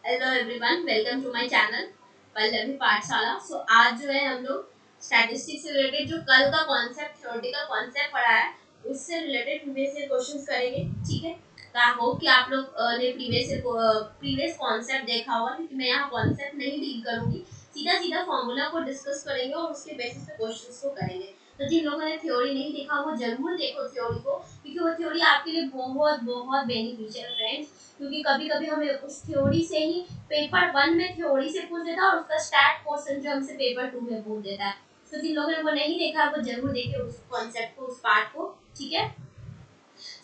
Hello everyone, welcome to my channel Pallavi Pathshala. आज जो है हम लोग स्टैटिस्टिक्स से रिलेटेड जो कल का कॉन्सेप्ट थ्योरेटिकल कॉन्सेप्ट पढ़ा है उससे रिलेटेड प्रीवियस ईयर क्वेश्चंस करेंगे। ठीक है, तो आई होप कि आप लोग ने प्रीवियस कॉन्सेप्ट देखा होगा, क्योंकि मैं यहाँ कॉन्सेप्ट नहीं डील करूंगी, सीधा सीधा फॉर्मूला को डिस्कस करेंगे और उसके बेसिस पे क्वेश्चंस को करेंगे। तो जिन लोगों ने थ्योरी नहीं देखा वो जरूर देखो थ्योरी को, क्योंकि वो थ्योरी आपके लिए बहुत बहुत बेनिफिशियल फ्रेंड्स। क्योंकि कभी कभी हमें उस थ्योरी से ही पेपर वन में थ्योरी से पूछ देता है और उसका स्टैट क्वेश्चन जो हमसे पेपर टू में पूछ देता है। तो जिन लोगों ने वो नहीं देखा वो जरूर देखे उस कॉन्सेप्ट को, उस पार्ट को। ठीक है,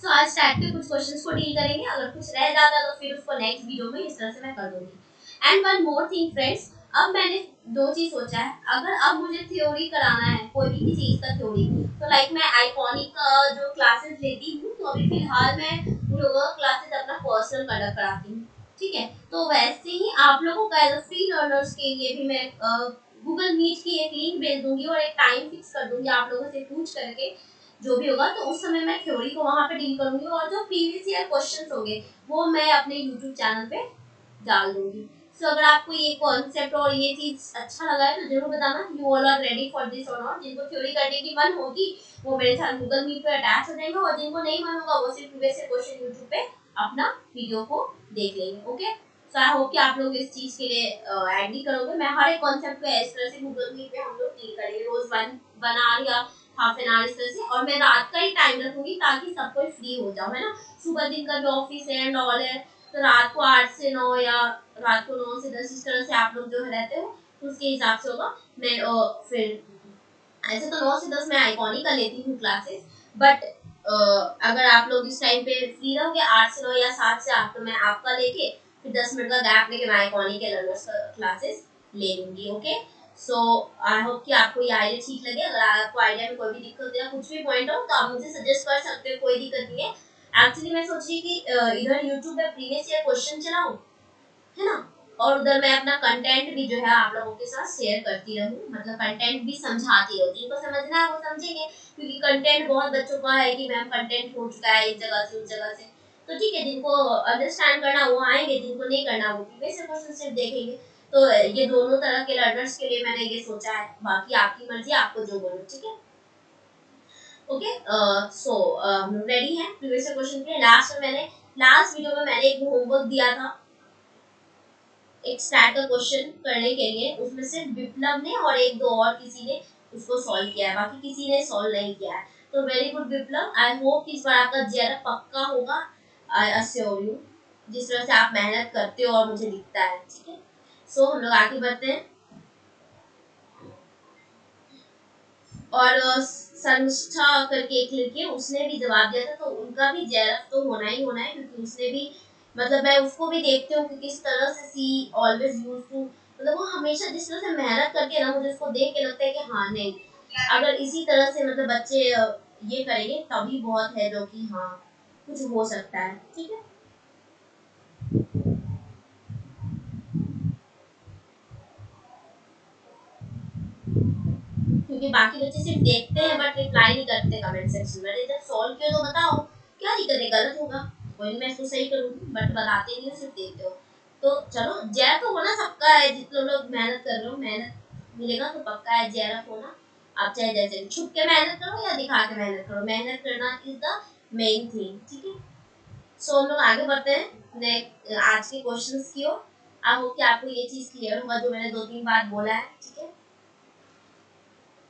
तो आज स्टैट के कुछ क्वेश्चंस को डील करेंगे। अगर कुछ रह जाता तो फिर उसको नेक्स्ट वीडियो में इस तरह से मैं कर दूंगी। And one more thing friends, अब मैंने दो चीज सोचा है। अगर अब मुझे थ्योरी कराना है कोई भी चीज का थ्योरी, तो लाइक मैं आइकॉनिक का जो क्लासेस लेती हूँ, तो अभी फिलहाल मैं उन लोगों का क्लासेस अपना पर्सनल कंडक्ट कराती हूँ। ठीक है, तो वैसे ही आप लोगों का एज फ्री लर्नर्स के लिए भी मैं गूगल मीट की एक लिंक भेज दूंगी और एक टाइम फिक्स कर दूंगी आप लोगों से पूछ करके। जो भी होगा तो उस समय मैं थ्योरी को वहां पे डील करूंगी और जो प्रीवियस ईयर क्वेश्चंस होंगे वो मैं अपने यूट्यूब चैनल पे डाल दूंगी। सो अगर आपको ये कॉन्सेप्ट और ये चीज अच्छा लगा है तो जरूर बताना you all are ready for this और नॉट। जिनको थ्योरी करने की मन होगी वो मेरे साथ गूगल मीट पे अटैच हो जाएंगे, और जिनको नहीं मन होगा वो सिर्फ प्रीवियस ईयर क्वेश्चन यूट्यूब पे अपना वीडियो को देख लेंगे। ओके, सो आई होप कि आप लोग इस चीज के लिए एग्री करोगे। मैं हर एक कॉन्सेप्ट पे इस तरह से गूगल मीट पे हम लोग डील करेंगे, रोज वन आवर या हाफ एन आवर इस तरह से। और मैं रात का ही टाइम रखूंगी ताकि सब कोई फ्री हो जाओ, है ना। सुबह दिन का भी ऑफिस है एंड ऑल है, तो रात को 8 से 9 या रात को 9 से 10 इस तरह से आप लोग जो है रहते हो, तो उसके हिसाब से होगा। मैं फिर ऐसे तो 9 से 10 मैं आइकॉनिक का लेती हूँ क्लासेस, बट अगर आप लोग इस टाइम पे फ्री रहोगे 8 से 9 या 7 से 8, तो मैं आपका लेके फिर 10 मिनट का गैप लेके मैं आइकॉनिक के लर्नर्स का क्लासेस ले लूंगी। ओके, सो आई होप कि आपको ये आइडिया ठीक लगे। अगर आपको आइडिया में कोई भी दिक्कत या कुछ भी पॉइंट हो तो आप मुझे सजेस्ट कर सकते हो, कोई दिक्कत नहीं है। एक्चुअली मैं सोच रही कि इधर यूट्यूब पे प्रीवियस ईयर क्वेश्चन चलाऊं, है ना, और उधर मैं अपना कंटेंट भी जो है आप लोगों के साथ शेयर करती रहूं, मतलब कंटेंट भी समझाती रहूं। जिनको समझना है वो समझेंगे, क्योंकि कंटेंट बहुत बच्चों का है कि मैम कंटेंट हो चुका है इस जगह से उस जगह से। तो ठीक है, जिनको अंडरस्टैंड करना वो आएंगे, जिनको नहीं करना वो प्रीवियस क्वेश्चन सिर्फ देखेंगे। तो ये दोनों तरह के लर्नर्स के लिए मैंने ये सोचा है, बाकी आपकी मर्जी, आपको जो बोलो। ठीक है, ओके, सो हम रेडी हैं प्रीवियस क्वेश्चन के लिए। लास्ट वीडियो में मैंने एक होमवर्क दिया था एक स्टैट का क्वेश्चन करने के लिए, उसमें सिर्फ विप्लव ने और एक दो और किसी ने उसको सॉल्व किया है, बाकी किसी ने सॉल्व नहीं किया है। तो very good Viplav, I hope इस बार आपका जेआरएफ पक्का होगा। आई अश्योर यू, जिस तरह से आप मेहनत करते हो और मुझे दिखता है। ठीक है, सो हम लोग आगे बढ़ते हैं। और संस्था करके एक लड़की है, उसने भी जवाब दिया था, तो उनका भी जेआरएफ तो होना ही होना है, क्योंकि उसने भी, मतलब मैं उसको भी देखती हूँ कि किस तरह से सी ऑलवेज यूज टू, मतलब वो हमेशा जिस तरह से मेहनत करके ना, मुझे उसको देख के लगता है कि हाँ नहीं, अगर इसी तरह से मतलब बच्चे ये करेंगे तभी बहुत है जो कि हाँ कुछ हो सकता है। ठीक है, क्योंकि बाकी बच्चे सिर्फ देखते हैं बट रिप्लाई नहीं करते कमेंट सेक्शन में। अरे जब सॉल्व किया तो बताओ, क्या दिक्कत है, गलत होगा कोई नहीं, मैं इसको सही करूंगी, बट बताते नहीं हो, सिर्फ देखते हो। तो चलो, जय तो होना सबका है, जितने लोग मेहनत कर रहे हो मेहनत मिलेगा तो पक्का है जय होना। आप चाहे जैसे छुप के मेहनत करो या दिखा के मेहनत करो, मेहनत करना इज द मेन थिंग। ठीक है, सो हम लोग आगे बढ़ते हैं आज के क्वेश्चंस की ओर। आई होप कि आपको ये चीज क्लियर होगा जो मैंने दो तीन बार बोला है। ठीक है,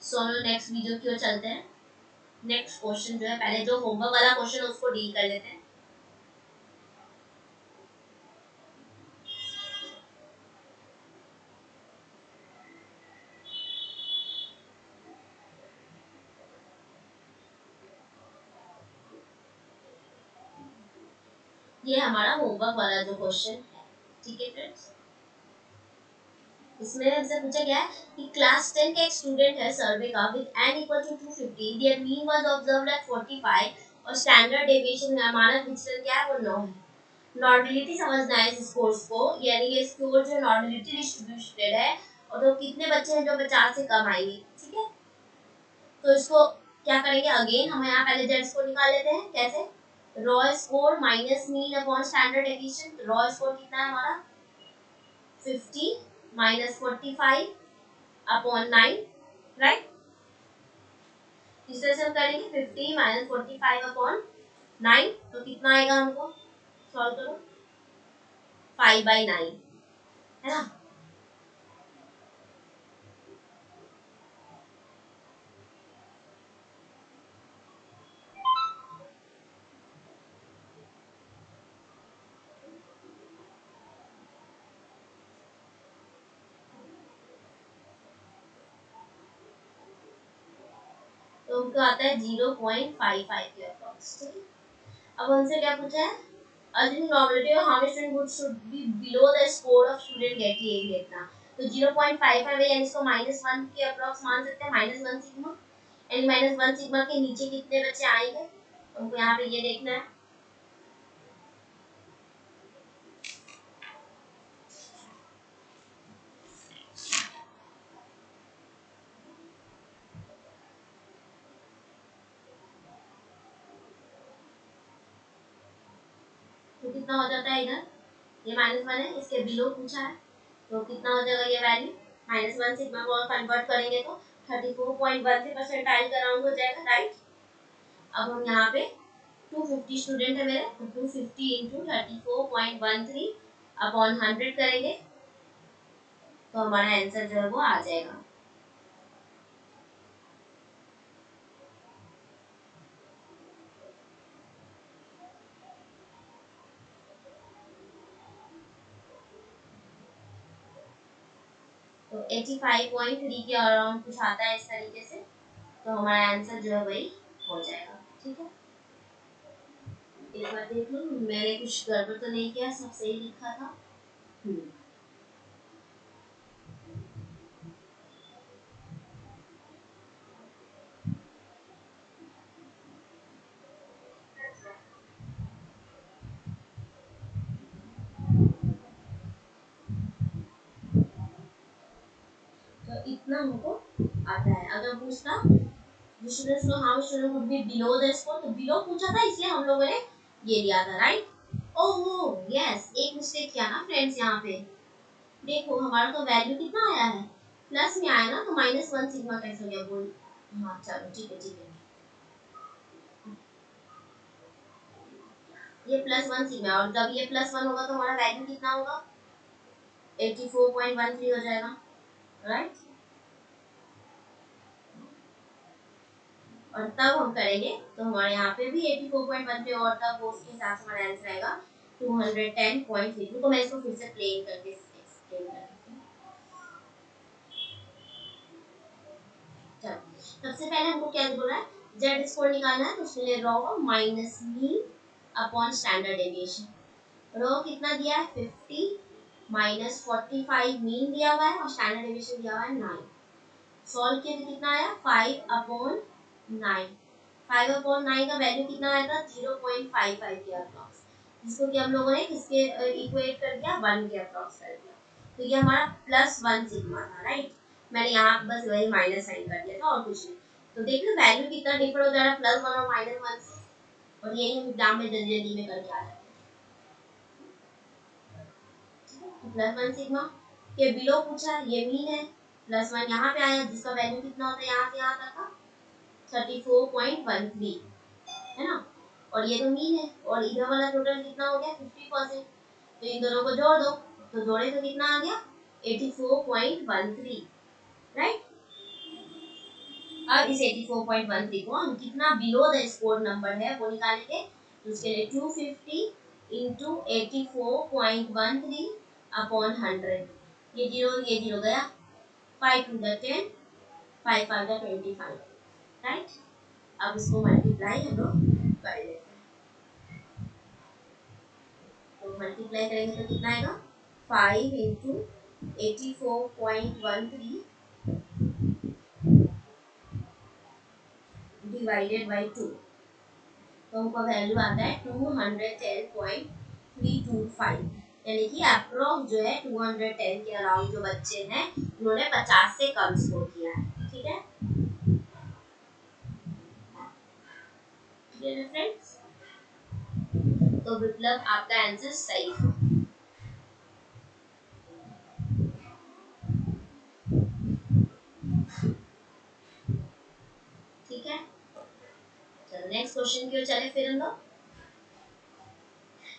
सो हम लोग नेक्स्ट वीडियो की ओर चलते हैं। नेक्स्ट क्वेश्चन जो है, पहले जो होमवर्क वाला क्वेश्चन है उसको डील कर लेते हैं। ये हमारा होमवर्क वाला जो क्वेश्चन है। ठीक है फ्रेंड्स, इसमें हमसे पूछा गया है कि क्लास 10 का एक स्टूडेंट है सर्वे का with n equal to 250, their mean was observed at 45 और स्टैंडर्ड डेविएशन मानक विचलन क्या है वो 9 है। नॉर्मलिटी समझना है इस कोर्स को, यानी ये स्कोर जो नॉर्मलिटी डिस्ट्रीब्यूटेड है और तो कितने बच्चे हैं जो 50 से कम आएंगे। ठीक है, तो इसको क्या करेंगे, अगेन हम यहाँ पहले जेड स्कोर निकाल लेते हैं। कैसे, raw score minus mean upon standard deviation. Raw score कितना है हमारा 50 माइनस 45 अपॉन 9, राइट। इस तरह से हम करेंगे 50 माइनस 45 अपॉन 9, तो कितना आएगा हमको, सॉल्व करो, 5/9, है ना। तो उनको आता है 0.55 के अप्रॉक्स, ठीक है। अब हमसे क्या पूछा है, assuming probability of harm student would should be below the score of student getting इतना, तो 0.55 है, यानी इसको -1 के अप्रॉक्स मान सकते हैं, -1 सिग्मा, एंड -1 सिग्मा के नीचे कितने बच्चे आएंगे, हमको यहाँ पे ये देखना है। तो कितना हो जाता है इधर, ये -1 है, इसके बिलो पूछा है, तो कितना हो जाएगा ये वैल्यू, -1 सिग्मा को कन्वर्ट करेंगे तो 34.1 से परसेंटाइल का राउंड हो जाएगा, राइट। अब हम यहाँ पे 250 स्टूडेंट है मेरे, तो 250 इंटू 34.13 अपॉन 100 करेंगे, तो हमारा आंसर जो है वो आ जाएगा। तो 85.3 के अराउंड कुछ आता है इस तरीके से, तो हमारा आंसर जो है वही हो जाएगा, ठीक है। एक बार देख लो मैंने कुछ गड़बड़ तो नहीं किया, सब सही लिखा था। तो इतना हमको आता है। अगर पूछता स्टूडेंट्स को how student would be below the score, तो बिलो पूछा था, इसलिए हम लोगों ने ये लिया था, राइट। ओहो यस, एक मिस्टेक किया ना फ्रेंड्स, यहाँ पे देखो हमारा तो वैल्यू कितना आया है, प्लस में आया ना, तो -1 सिग्मा कैसे हो गया बोल। हाँ चलो ठीक है ठीक है, ये +1 सिग्मा, और जब ये +1 होगा तो हमारा वैल्यू कितना होगा, 84.13 हो जाएगा, राइट। और तब हम करेंगे तो हमारे यहाँ पे भी 84.13, और तब वो उसके हिसाब से हमारा आंसर आएगा 210.3। तो मैं इसको फिर से प्लेन करके एक्सप्लेन करती हूँ। चलो सबसे पहले हमको क्या बोला है, जेड स्कोर निकालना है, तो उसके लिए raw minus mean upon standard deviation. Raw कितना दिया है 50 माइनस 45 मीन दिया हुआ है, और स्टैंडर्ड डेविएशन दिया हुआ है 9। सॉल्व किया तो कितना आया 5/9, 5/9 का वैल्यू कितना आया था 0.55 के अप्रॉक्स, जिसको कि हम लोगों ने किसके इक्वेट कर दिया 1 के अप्रॉक्स कर दिया, तो ये हमारा +1 सिग्मा था, राइट। मैंने यहाँ बस वही माइनस साइन कर दिया था और कुछ नहीं। तो देख लो वैल्यू कितना डिफर हो जा रहा है +1 और -1 से, और यही हम एग्जाम में जल्दी जल्दी में करके आ जाते हैं। तो +1 सिग्मा के बिलो पूछा, ये मीन है, +1 यहाँ पे आया, जिसका वैल्यू कितना होता है यहाँ से यहाँ तक का 34.13, है ना। और ये तो मीन है, और इधर वाला टोटल कितना हो गया 50%, तो इन दोनों को जोड़ दो, तो जोड़े तो कितना आ गया 84.13, राइट। अब इस 84.13 को हम कितना बिलो द स्कोर नंबर है वो निकालेंगे, तो उसके लिए 250 इंटू 84.13 अपॉन 100, ये जीरो गया, 5 टू द 10, 5 5 द 25, राइट। अब इसको मल्टीप्लाई हम लोग कर लेते हैं, तो मल्टीप्लाई करेंगे तो कितना आएगा 5 इंटू 84.13 डिवाइडेड बाई 2, तो उनका वैल्यू आता है 210.325, यानी कि अप्रोक्स जो है 210 के अराउंड जो बच्चे हैं उन्होंने 50 से कम स्कोर किया है, ठीक है। फ्रेंड्स, तो विप्लव आपका आंसर सही है। क्वेश्चन की ओर चले फिर हम लोग।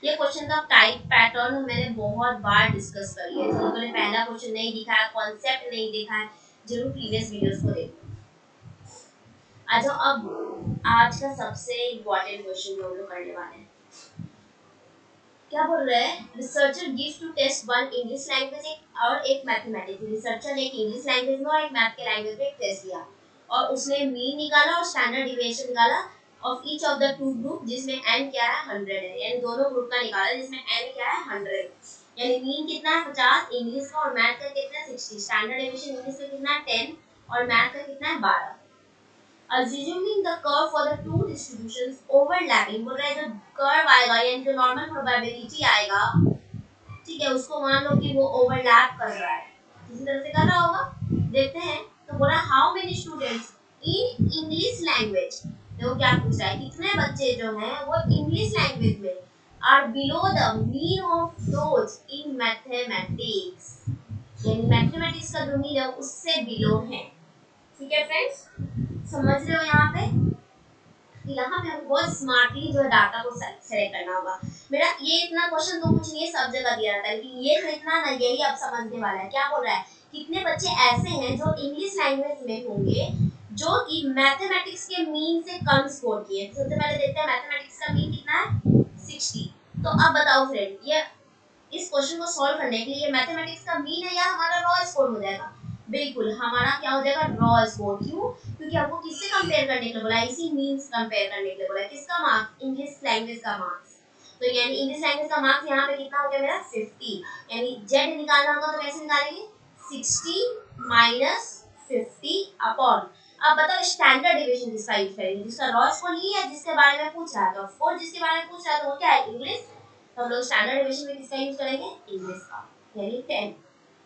ये क्वेश्चन का टाइप पैटर्न मैंने बहुत बार डिस्कस कर लिया है। जिन लोगों ने पहला क्वेश्चन नहीं दिखा है, कॉन्सेप्ट नहीं देखा है, जरूर प्रीवियस वीडियोस को देखो। आ जाओ अब आज का सबसे इम्पोर्टेंट क्वेश्चन जो हम लोग करने वाले हैं। क्या बोल रहे हैं, researcher gives two test one English language और एक मैथमेटिक्स। रिसर्चर ने एक इंग्लिश लैंग्वेज में और एक मैथ के लैंग्वेज में एक टेस्ट लिया और उसने मीन निकाला और स्टैंडर्ड डिविएशन निकाला of each of the two group, जिसमें n क्या है 100 है, यानी दोनों ग्रुप का निकाला जिसमें n क्या है 100, यानी मीन कितना है 50 इंग्लिश का और मैथ का कितना है 60। स्टैंडर्ड डिविएशन इंग्लिश का कितना है 10 और मैथ का कितना है 12। Assuming the curve for the two distributions overlapping, बोल रहा है जो कर्व आएगा यानी जो नॉर्मल प्रोबेबिलिटी आएगा, ठीक है, उसको मान लो कि वो ओवरलैप कर रहा है, किसी तरह से कर रहा होगा, देखते हैं। तो बोला how many students in English language, देखो क्या पूछ रहा है, कितने बच्चे जो हैं वो इंग्लिश लैंग्वेज में are below the mean of those in mathematics, यानी मैथमेटिक्स का जो मीन है उससे बिलो है। ठीक है फ्रेंड्स, समझ रहे हो यहाँ पे? यहाँ पे हमको बहुत स्मार्टली जो है डाटा को सेलेक्ट करना होगा। मेरा ये इतना क्वेश्चन तो कुछ नहीं है, सब जगह दिया रहता है, लेकिन ये जो इतना ना यही अब समझने वाला है। क्या बोल रहा है, कितने बच्चे ऐसे हैं जो इंग्लिश लैंग्वेज में होंगे जो कि मैथमेटिक्स के मीन से कम स्कोर किए। सबसे पहले देखते हैं मैथमेटिक्स का मीन कितना है 60। तो अब बताओ फ्रेंड, ये इस क्वेश्चन को सॉल्व करने के लिए मैथमेटिक्स का मीन है या हमारा रॉ स्कोर हो जाएगा? बिल्कुल हमारा क्या हो जाएगा, रॉ स्कोर। क्यों? क्योंकि आपको किससे कंपेयर करने के लिए बोला है, इसी मींस कंपेयर करने के लिए बोला है। किसका मार्क्स, इंग्लिश लैंग्वेज का मार्क्स। तो यानी इंग्लिश लैंग्वेज का मार्क्स यहाँ पे कितना हो गया मेरा 50, यानी जेड निकालना होगा तो कैसे निकालेंगे 60 माइनस 50 अपॉन, अब बताओ स्टैंडर्ड डिवीजन किसका यूज करेंगे, जिसका रॉ स्कोर ही है, जिसके बारे में पूछ रहा है। तो ऑफ कोर्स जिसके बारे में पूछ रहा है तो वो क्या है, इंग्लिश। तो हम लोग स्टैंडर्ड डिवीजन में किसका यूज करेंगे, इंग्लिश का, यानी 10,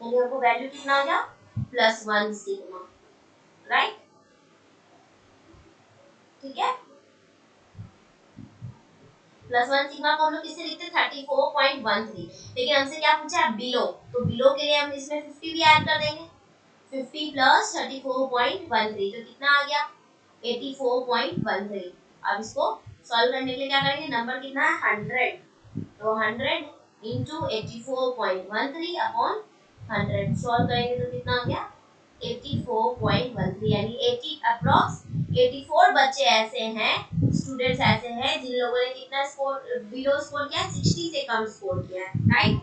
यानी हमको वैल्यू कितना आ गया +1 सिग्मा, राइट? ठीक है, +1 सिग्मा को हम लोग किससे लिखते हैं 34.13, लेकिन हमसे क्या पूछा है बिलो, तो बिलो के लिए हम इसमें 50 भी ऐड कर देंगे, 50 प्लस 34.13 तो कितना आ गया 84.13। अब इसको सॉल्व करने के लिए क्या करेंगे, नंबर कितना है 100, तो 100 इंटू 84.13 अपॉन 100 सॉल्व करेंगे तो कितना आ गया 84.13, यानी 80 अप्रॉक्स 84 बच्चे ऐसे हैं, स्टूडेंट्स ऐसे हैं जिन लोगों ने कितना स्कोर बिलो स्कोर किया, 60 से कम स्कोर किया है, राइट?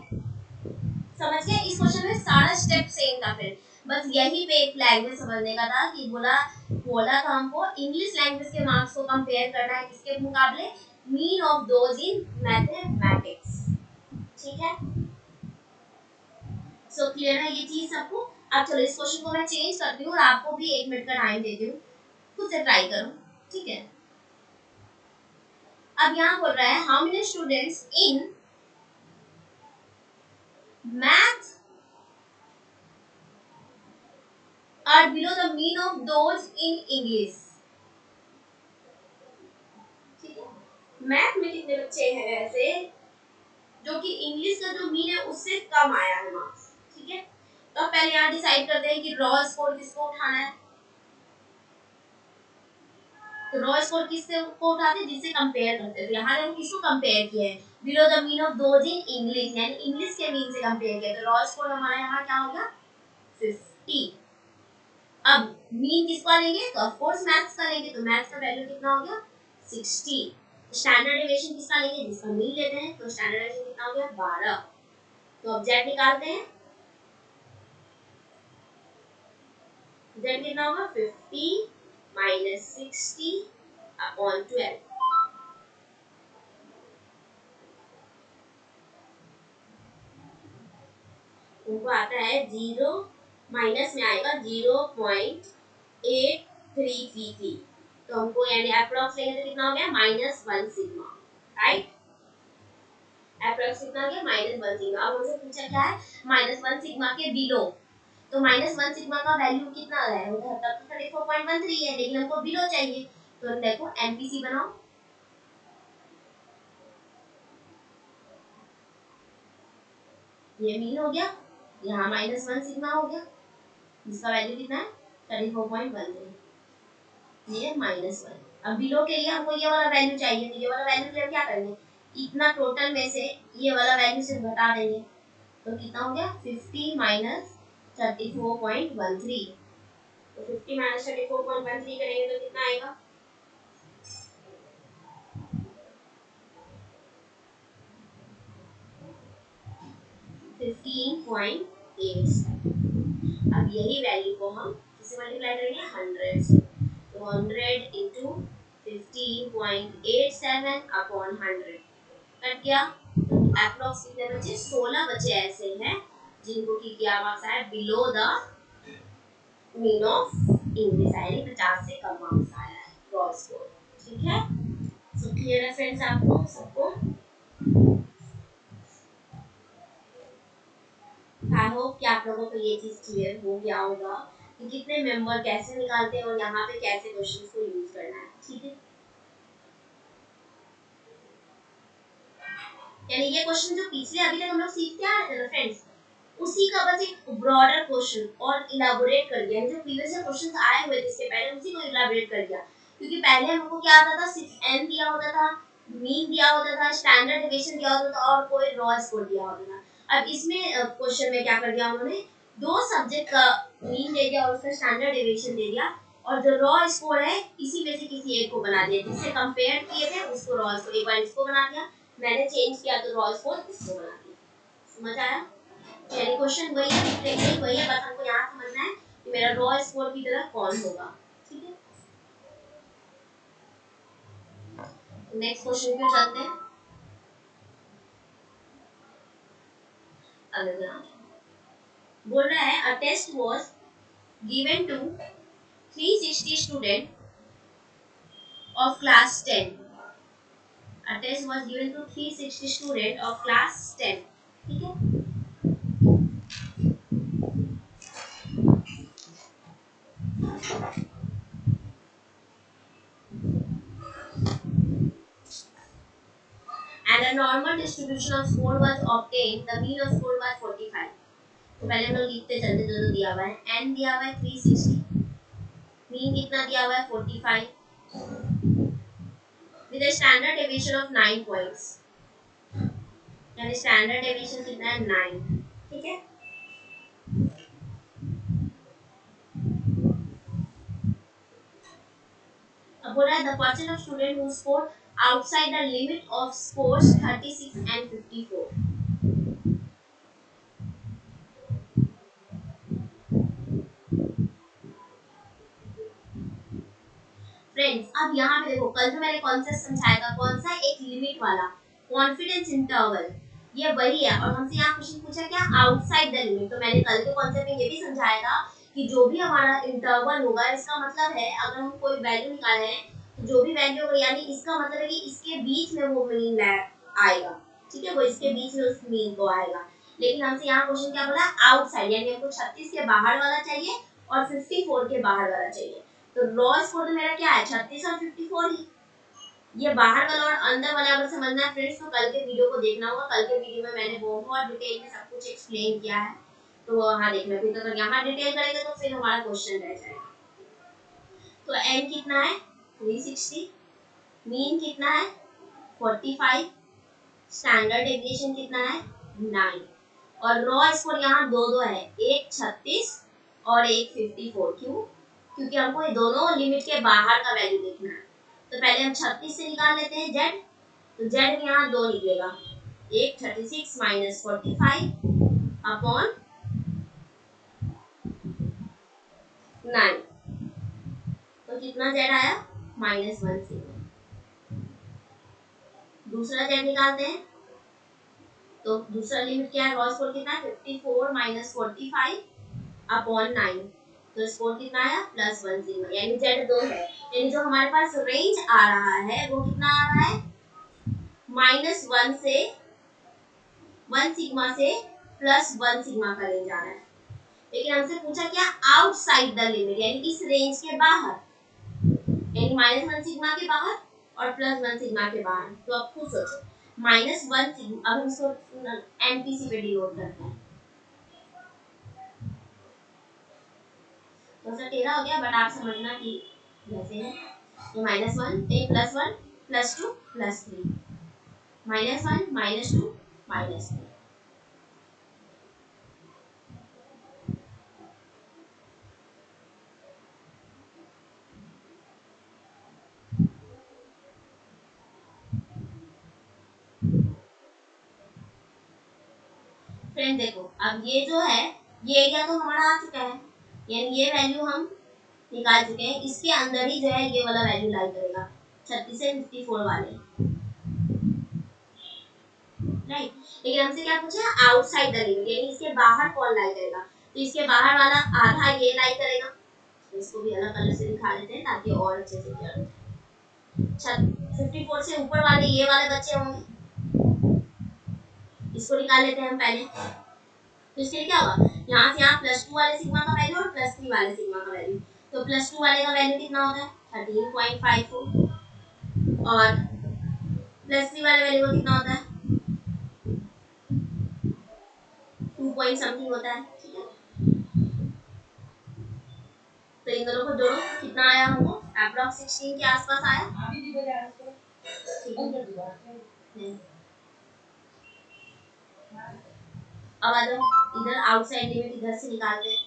समझ गए? इस क्वेश्चन में सारा स्टेप सेम था, फिर बस यही पे एक लैंग्वेज समझने का था कि बोला था हमको इंग्लिश लैंग्वेज के मार्क्स को कंपेयर करना है किसके मुकाबले, mean of those in mathematics. ठीक है, सो क्लियर है ये चीज सबको? अब चलो इस क्वेश्चन को मैं चेंज करती हूँ और आपको भी 1 मिनट का टाइम देती हूँ, खुद से ट्राई करो। ठीक है, अब यहाँ बोल रहा है how many students in math are below the mean of those in English. ठीक है, मैथ में कितने बच्चे हैं ऐसे जो कि इंग्लिश का जो मीन है उससे कम आया है मार्क्स। ठीक है, तो पहले यहाँ डिसाइड करते हैं कि रॉ स्कोर किसको उठाना है। तो रॉ स्कोर किससे को उठाते हैं, जिससे कंपेयर करते हैं। तो यहाँ देखो किसको कंपेयर किया है, below the mean of those in English, यानी इंग्लिश के मीन से कंपेयर किया। तो रॉ स्कोर हमारा यहाँ क्या हो गया 50। अब मीन किसका लेंगे, तो ऑफ कोर्स मैथ्स का लेंगे, तो मैथ्स का वैल्यू कितना हो गया 60। स्टैंडर्ड डेविएशन किसका लेंगे, जिसका मीन लेते हैं, तो स्टैंडर्ड डेविएशन कितना हो गया 12। तो अब जेड निकालते हैं, जेड कितना होगा 50 माइनस 60 अपॉन 12। उनको आता है 0 माइनस में आएगा 0.8333, तो हमको यानी अप्रॉक्स लेंगे तो कितना हो गया -1 सिग्मा, राइट? अप्रॉक्स कितना हो गया -1 सिग्मा। अब हमसे पूछा क्या है -1 सिग्मा के बिलो, तो -1 सिग्मा का वैल्यू कितना आ रहा है, वो तब तो 34.13 है, लेकिन हमको बिलो चाहिए। तो देखो एमपीसी बनाओ, ये मीन हो गया, यहाँ -1 सिग्मा हो गया, जिसका वैल्यू कितना है 34.13, ये -1। अब बिलो के लिए हमको ये वाला वैल्यू चाहिए, तो ये वाला वैल्यू के लिए क्या करेंगे, इतना टोटल में से ये वाला वैल्यू से घटा देंगे, तो कितना हो गया 50 माइनस 34.13। तो 50 माइनस 34.13 करेंगे तो कितना आएगा, 15.87। अब यही वैल्यू को हम किससे मल्टीप्लाई करेंगे, 100 से। तो 100 इंटू 15.87 अपॉन 100 कट गया। तो अप्रोक्स कितने बचे, 16 बचे ऐसे हैं जिनको की क्या मार्क्स आया, below the mean of English, यानी 50 से कम मार्क्स आया है रॉ स्कोर। ठीक है, सो क्लियर है फ्रेंड्स आपको सबको। आई होप कि आप लोगों को ये चीज क्लियर हो गया होगा कि कितने मेंबर कैसे निकालते हैं और यहाँ पे कैसे क्वेश्चंस को यूज करना है। ठीक है, यानी ये क्वेश्चन जो पिछले अभी तक हम लोग सीखते आ रहे थे ना फ्रेंड्स, उसी का बस एक ब्रॉडर क्वेश्चन और इलाबोरेट कर दिया, जो प्रीवियस क्वेश्चंस आए हुए थे इसके पहले उसी को इलाबोरेट कर दिया। क्योंकि पहले हमको क्या आता था, सिर्फ एन दिया होता था, मीन दिया होता था, स्टैंडर्ड डेविएशन दिया होता था और कोई रॉ स्कोर दिया होता था। अब इसमें क्वेश्चन में क्या कर दिया उन्होंने, दो सब्जेक्ट का मीन दे दिया और उसका स्टैंडर्ड डेविएशन दे दिया, और जो रॉ स्कोर है इसी में से किसी एक को बना दिया, जिससे कंपेयर किए थे उसको रॉ स्कोर, एक बार इसको बना दिया, मैंने चेंज किया तो रॉ स्कोर इसको बना दिया। समझ आया, यानी क्वेश्चन वही है, रिफ्लेक्शन वही है, बस हमको यहाँ समझना है कि मेरा रॉ स्कोर की तरह कौन होगा। ठीक है, नेक्स्ट क्वेश्चन पे चलते हैं। अगला बोल रहा है, a test was given to 360 student of class 10. A test was given to 360 students of class 10. ठीक है, and a normal distribution of score was obtained. The mean of score was 45. तो पहले हम लोग लिखते चलते, जो जो दिया हुआ है, n दिया हुआ है 360, मीन कितना दिया हुआ है 45, with a standard deviation of 9 points, यानी स्टैंडर्ड डेविएशन कितना है 9। ठीक है, अब बोला है the percent of student who scored outside the limit of scores 36 and 54। Friends अब यहाँ पे देखो, कल जो मैंने कॉन्सेप्ट समझाया था, कौन सा, एक लिमिट वाला कॉन्फिडेंस इंटरवल, ये वही है। और हमसे यहाँ क्वेश्चन पूछा क्या, आउटसाइड द लिमिट। तो मैंने कल के कॉन्सेप्ट में ये भी समझाया था कि जो भी हमारा इंटरवल होगा, इसका मतलब है अगर हम कोई वैल्यू निकाले हैं तो जो भी वैल्यू होगा, यानी इसका मतलब है कि इसके बीच में वो मीन आएगा। ठीक है, वो इसके बीच में उस मीन को आएगा। लेकिन हमसे यहाँ क्वेश्चन क्या बोला, आउटसाइड, यानी हमको 36 के बाहर वाला चाहिए और 54 के बाहर वाला चाहिए। तो रॉ स्कोर तो मेरा क्या है, 36 और 54 ही। ये बाहर वाला और अंदर वाला अगर समझना है फ्रेंड्स, तो कल के वीडियो को देखना होगा। कल के वीडियो में मैंने बहुत डिटेल में सब कुछ एक्सप्लेन किया है, तो वहाँ देखना। फिर तो अगर यहाँ डिटेल करेंगे तो फिर हमारा क्वेश्चन रह जाएगा। तो एन कितना है 360, मीन कितना है 45, स्टैंडर्ड डेविएशन कितना है 9, और रॉ स्कोर यहाँ दो दो है, एक 36 और एक 54। क्यों, क्योंकि हमको ये दोनों लिमिट के बाहर का वैल्यू देखना है। तो पहले हम 36 से निकाल लेते हैं जेड, तो जेड में यहाँ दो निकलेगा, एक 36 माइनस 45 अपॉन 9, तो कितना जेड आया -1 से। दूसरा जेड निकालते हैं, तो दूसरा लिमिट क्या है, रॉ स्कोर कितना है 54 माइनस 45 अपॉन 9, तो स्कोर कितना आया +1 सिग्मा, यानी जेड 2 है। यानी जो हमारे पास रेंज आ रहा है वो कितना आ रहा है, -1 से 1 सिग्मा से +1 सिग्मा का रेंज आ रहा है। लेकिन हमसे पूछा क्या, आउटसाइड द लिमिट, यानी इस रेंज के बाहर, यानी -1 सिग्मा के बाहर और +1 सिग्मा के बाहर। तो अब खुद सोचो, -1 सिग्मा, अब हम इसको एमपीसी पे डिनोट करते हैं, तो सा टेढ़ा हो गया, बट आप समझना कि जैसे है ये -1 +1 +2 +3 -1 -2 -3। फ्रेंड देखो, अब ये जो है ये एरिया तो हमारा आ चुका है, यानी ये वैल्यू हम निकाल चुके हैं। इसके अंदर ही जो है ये वाला वैल्यू लाई करेगा 36 से 54 वाले, राइट। लेकिन हमसे क्या पूछा है, आउटसाइड द लिमिट, यानी इसके बाहर कौन लाई करेगा। तो इसके बाहर वाला आधा ये लाई करेगा, तो इसको भी अलग कलर से दिखा देते हैं ताकि और अच्छे से क्लियर हो। 54 से ऊपर वाले ये वाले बच्चे होंगे, इसको निकाल लेते हैं हम पहले। तो इसके लिए क्या होगा, यहाँ से यहाँ +2 वाले सिग्मा का वैल्यू और +3 वाले सिग्मा का वैल्यू। तो +2 वाले का वैल्यू कितना होता है 13.54 और +3 वाले वैल्यू का कितना होता है 2 पॉइंट समथिंग होता है, ठीक है। तो इन दोनों को जोड़ो, कितना आया हमको, अप्रॉक्स 16 के आसपास आया, ठीक है। अब आ जाओ इधर, आउटसाइड लिमिट इधर से निकालते हैं।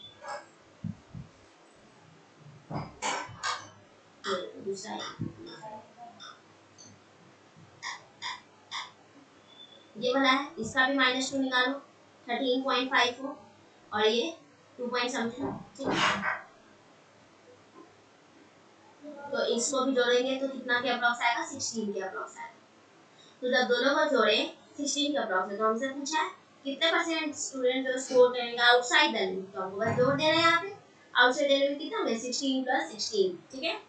दूसरा ये वाला है, इसका भी -2 निकालो 13.54 और ये 2 पॉइंट समथिंग, ठीक है। तो इसको भी जोड़ेंगे तो कितना के अप्रॉक्स आएगा 16 के अप्रॉक्स आएगा। तो जब दोनों को जोड़े 16 के अप्रॉक्स, तो हमसे पूछा है कितने परसेंट स्टूडेंट जो स्कोर करेंगे आउटसाइड द लिमिट, तो हमको बस जोड़ देना है यहाँ पे। आउटसाइड द लिमिट कितना होगा 16 + 16, ठीक है।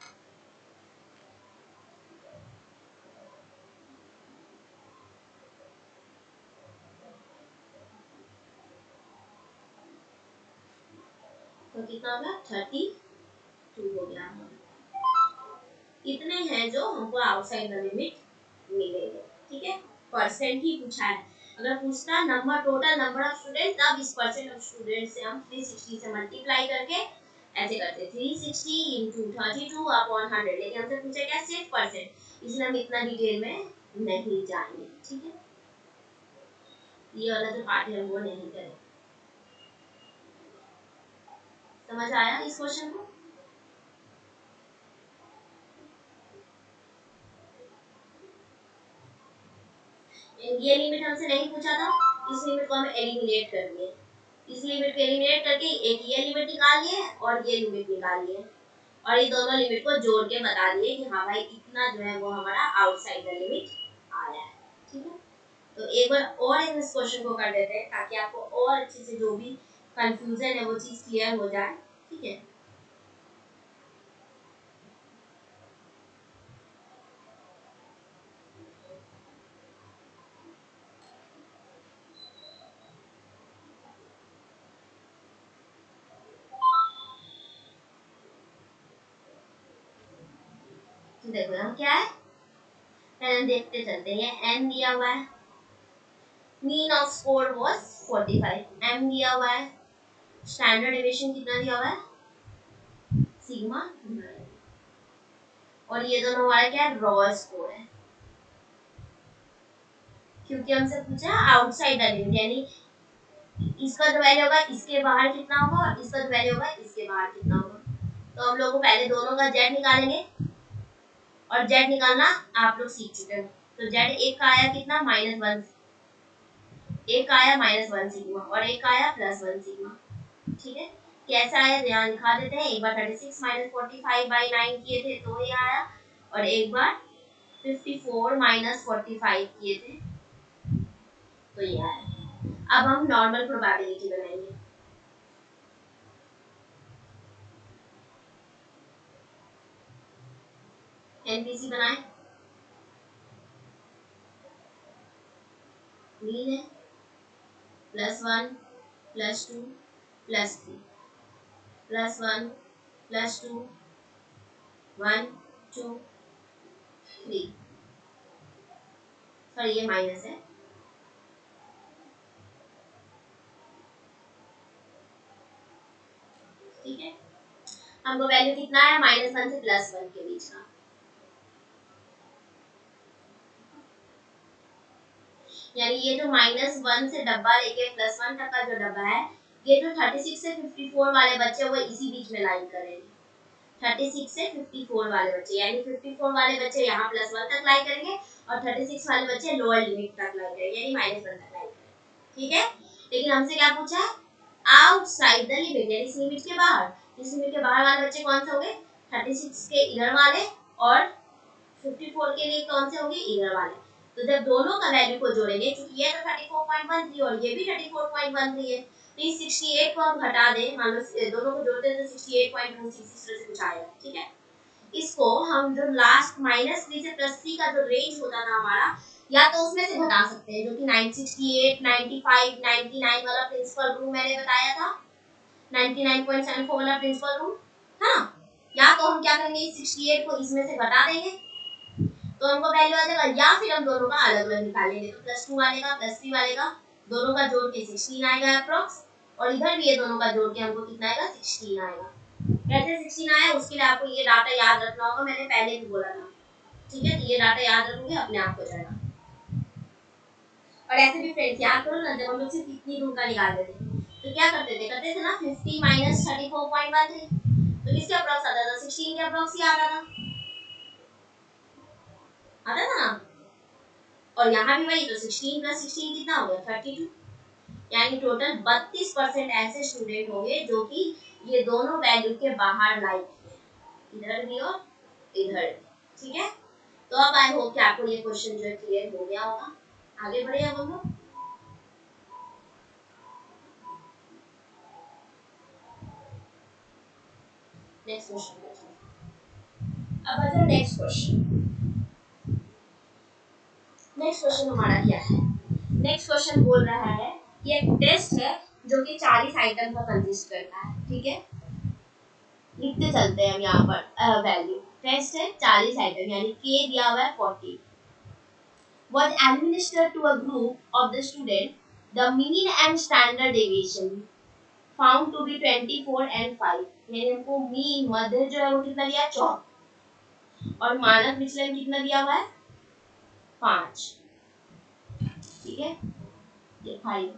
तो कितना होगा 32 हो गया। इतने हैं जो हमको आउटसाइड द लिमिट मिलेंगे, ठीक है। परसेंट ही पूछा है, अगर पूछता number, total number of student, तब इस परसेंट ऑफ स्टूडेंट से हम 360 से मल्टीप्लाई करके ऐसे करते 360 × 32/100, लेकिन हमसे पूछा क्या सिर्फ परसेंट, इसलिए हम इतना डिटेल में नहीं जाएंगे, ठीक है। ये वाला जो पार्ट है वो नहीं करें। समझ आया इस क्वेश्चन को। ये लिमिट हमसे नहीं पूछा था, इस लिमिट को हम एलिमिनेट कर दिए। इस लिमिट को एलिमिनेट करके एक ये लिमिट निकाल लिए और ये लिमिट निकाल लिए, और ये दोनों लिमिट को जोड़ के बता दिए कि हाँ भाई इतना जो है वो हमारा आउटसाइड द लिमिट आया है, ठीक है। तो एक बार और इस क्वेश्चन को कर देते हैं ताकि आपको और अच्छे से जो भी कंफ्यूजन है वो चीज क्लियर हो जाए, ठीक है। तो देखो यहाँ क्या है, पहले देखते चलते हैं। n दिया हुआ है, mean off score was 45, m दिया हुआ है, स्टैंडर्ड डेविएशन कितना दिया हुआ है सिग्मा, और ये दोनों हमारा क्या है रॉ स्कोर है, क्योंकि हमसे पूछा आउटसाइड द लिमिट, यानी इसका जो वैल्यू होगा इसके बाहर कितना होगा और इसका जो वैल्यू होगा इसके बाहर कितना होगा। तो हम लोग को पहले दोनों का जेड निकालेंगे, और जेड निकालना आप लोग सीख चुके हो। तो जेड एक का आया कितना -1, एक का आया -1 सिग्मा और एक का आया +1 सिग्मा, ठीक है। कैसा आया यहाँ दिखा देते हैं। एक बार 36 - 45/9 किए थे तो ये आया, और एक बार 54 - 45 किए थे तो ये आया। अब हम नॉर्मल प्रोबेबिलिटी बनाएंगे। एनपीसी बनाए, मीन है +1 +2 +3 +1 +2 1 2 3, सॉरी ये माइनस है, ठीक है। हमको वैल्यू कितना है -1 से +1 के बीच का, यानी ये जो -1 से डब्बा लेके +1 तक का जो डब्बा है, ये जो 36 से 54 वाले बच्चे वो इसी बीच में लाइन करेंगे। 36 से 54 वाले बच्चे, यानी 54 वाले बच्चे यहाँ +1 तक लाई करेंगे और 36 वाले बच्चे लोअर लिमिट तक लाई करेंगे, यानी -1 तक लाई करेंगे। ठीक है, लेकिन हमसे क्या पूछा है, आउटसाइड द लिमिट, यानी इस लिमिट के बाहर। इस लिमिट के बाहर वाले बच्चे कौन से होंगे, 36 के इधर वाले और 54 के लिए कौन से होंगे, इधर वाले। तो जब दोनों का वैल्यू को जोड़ेंगे, क्योंकि ये तो 34.13 और ये भी 34.13 है, तो इस 68 को हम घटा दें, मान लो दोनों को जोड़ते हैं तो 68.26 इस तरह से कुछ आएगा। ठीक है, इसको हम जो लास्ट -3 से +3 का जो रेंज होता था हमारा, या तो उसमें से घटा सकते हैं, जो कि 968, 95, 99 वाला प्रिंसिपल रूल मैंने बताया था, 99.74 वाला प्रिंसिपल रूल, है ना। या तो हम क्या करेंगे, 68 को इसमें से घटा देंगे तो हमको वैल्यू आ जाएगा, या फिर हम दोनों का अलग अलग निकालेंगे, तो +2 वाले का +3 वाले का दोनों का जोड़ के 16 आएगा अप्रॉक्स, और इधर भी ये दोनों का जोड़ के हमको कितना आएगा, 16 आएगा। कैसे 16 आया, उसके लिए आपको ये डाटा याद रखना होगा, मैंने पहले भी बोला था। ठीक है, तो ये डाटा याद रखोगे अपने आप हो जाएगा। और ऐसे भी फ्रेंड्स याद करो ना, जब हम लोग सिर्फ इतनी दूर का निकालते थे तो क्या करते थे ना, 50 - 34.13, तो किसके अप्रॉक्स आता था, 16 के अप्रॉक्स ही आता था ना। और यहाँ भी वही, तो 16 + 16 कितना हो गया, 32, यानी टोटल 32% ऐसे स्टूडेंट होंगे जो कि ये दोनों वैल्यू के बाहर लाई है, इधर भी और इधर भी। ठीक है, तो अब आई होप कि आपको ये क्वेश्चन जो है क्लियर हो गया होगा। आगे बढ़े अब हम लोग नेक्स्ट क्वेश्चन। अब बचा नेक्स्ट क्वेश्चन। नेक्स्ट क्वेश्चन हमारा क्या है, नेक्स्ट क्वेश्चन बोल रहा है कि एक टेस्ट है जो कि 40 आइटम का कंसिस्ट करता है। ठीक है, लिखते चलते हैं हम यहाँ पर वैल्यू। टेस्ट है 40 आइटम, यानी के दिया हुआ है 40, was administered to a group of the student. The mean and standard deviation found to be 24 and 5, यानी हमको मीन मध्य जो है वो कितना दिया, 4, और मानक विचलन कितना दिया हुआ है, 5। ठीक है, ये 5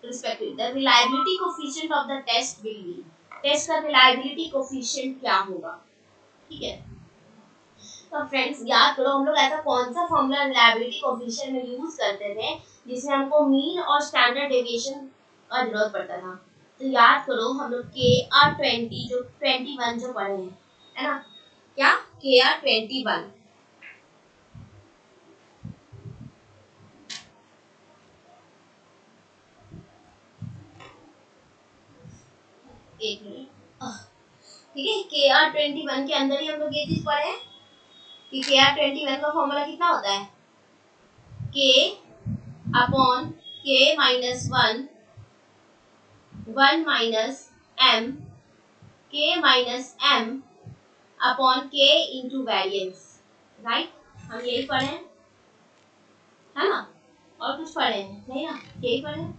respectively. The reliability coefficient of the test will be, test का reliability coefficient क्या होगा। ठीक है, तो फ्रेंड्स याद करो, हम लोग ऐसा कौन सा फॉर्मूला रिलायबिलिटी कोएफिशिएंट में यूज करते थे जिसमें हमको मीन और स्टैंडर्ड डेविएशन का जरूरत पड़ता था। तो याद करो, हम लोग KR20 जो 21 जो पढ़े हैं, है ना, क्या KR21, एक मिनट। ठीक है, KR21 के अंदर ही हम लोग ये चीज पढ़े हैं कि KR21 का फॉर्मूला कितना होता है, K upon K - 1 1 - M, K - M upon K into variance. Right, हम यही पढ़े हैं, है ना, और कुछ पढ़े हैं नहीं ना, यही पढ़े हैं।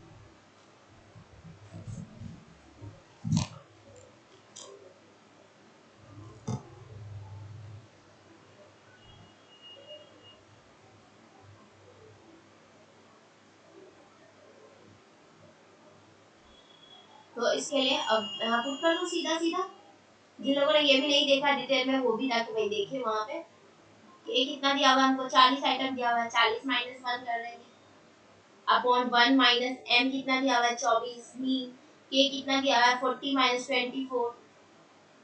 तो इसके लिए अब यहाँ पुट कर दो सीधा सीधा, जिन लोगों ने ये भी नहीं देखा डिटेल में वो भी जाके वही देखिए वहाँ पे। ये कितना दिया हुआ है हमको, 40 आइटम दिया हुआ है, 40 - 1 कर रहे हैं अपॉन 1 - M कितना दिया हुआ है, 24, मीन K कितना दिया हुआ है, 40 - 24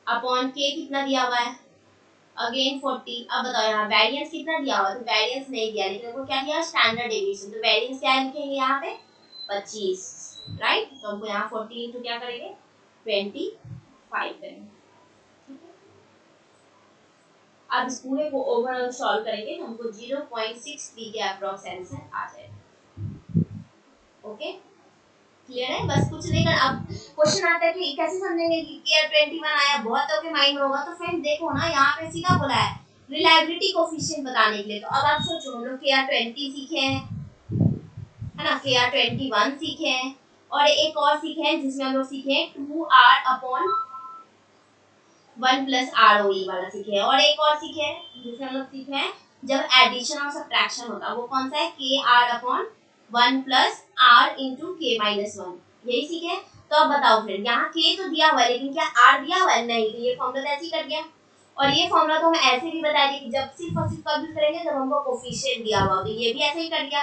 अपॉन K कितना दिया हुआ है, अगेन 40। अब बताओ यहाँ वेरिएंस कितना दिया हुआ है, तो वेरिएंस नहीं दिया, लेकिन हमको क्या दिया, स्टैंडर्ड डेविएशन, तो वेरिएंस क्या लिखेंगे यहाँ पे, 25। राइट, तो हमको यहाँ 40 इंटू क्या करेंगे, 25 करेंगे। अब इस पूरे को ओवरऑल सॉल्व करेंगे तो हमको 0.63 के अप्रॉक्स आंसर आ जाएगा। ओके, क्लियर है, बस कुछ नहीं कर। अब क्वेश्चन आता है कि कैसे समझेंगे कि KR21 आया, बहुतों के माइंड में होगा, तो फ्रेंड्स देखो ना यहाँ पे सीधा बोला है रिलायबिलिटी कोएफिशिएंट बताने के लिए। तो अब आप सोचो, हम लोग KR20 सीखे हैं, है ना, KR21 सीखे हैं, और एक और सीखे हैं जिसमें हम लोग सीखे हैं 2R अपॉन 1 + ROE वाला सीखे हैं, और एक और सीखे हैं जिसमें हम लोग सीखे हैं जब एडिशन और सब्ट्रैक्शन होता है वो कौन सा है, K R upon 1 plus R into K minus 1, यही सीखे। तो अब बताओ फ्रेंड, यहाँ के तो दिया हुआ है लेकिन क्या आर दिया हुआ है, नहीं, तो ये फॉर्मूला ऐसे ही कर दिया। और ये फॉर्मूला तो हम ऐसे भी बता दिए कि जब सिर्फ और सिर्फ कब यूज करेंगे जब हमको कोफिशिएंट दिया हुआ, तो ये भी ऐसे ही कर दिया।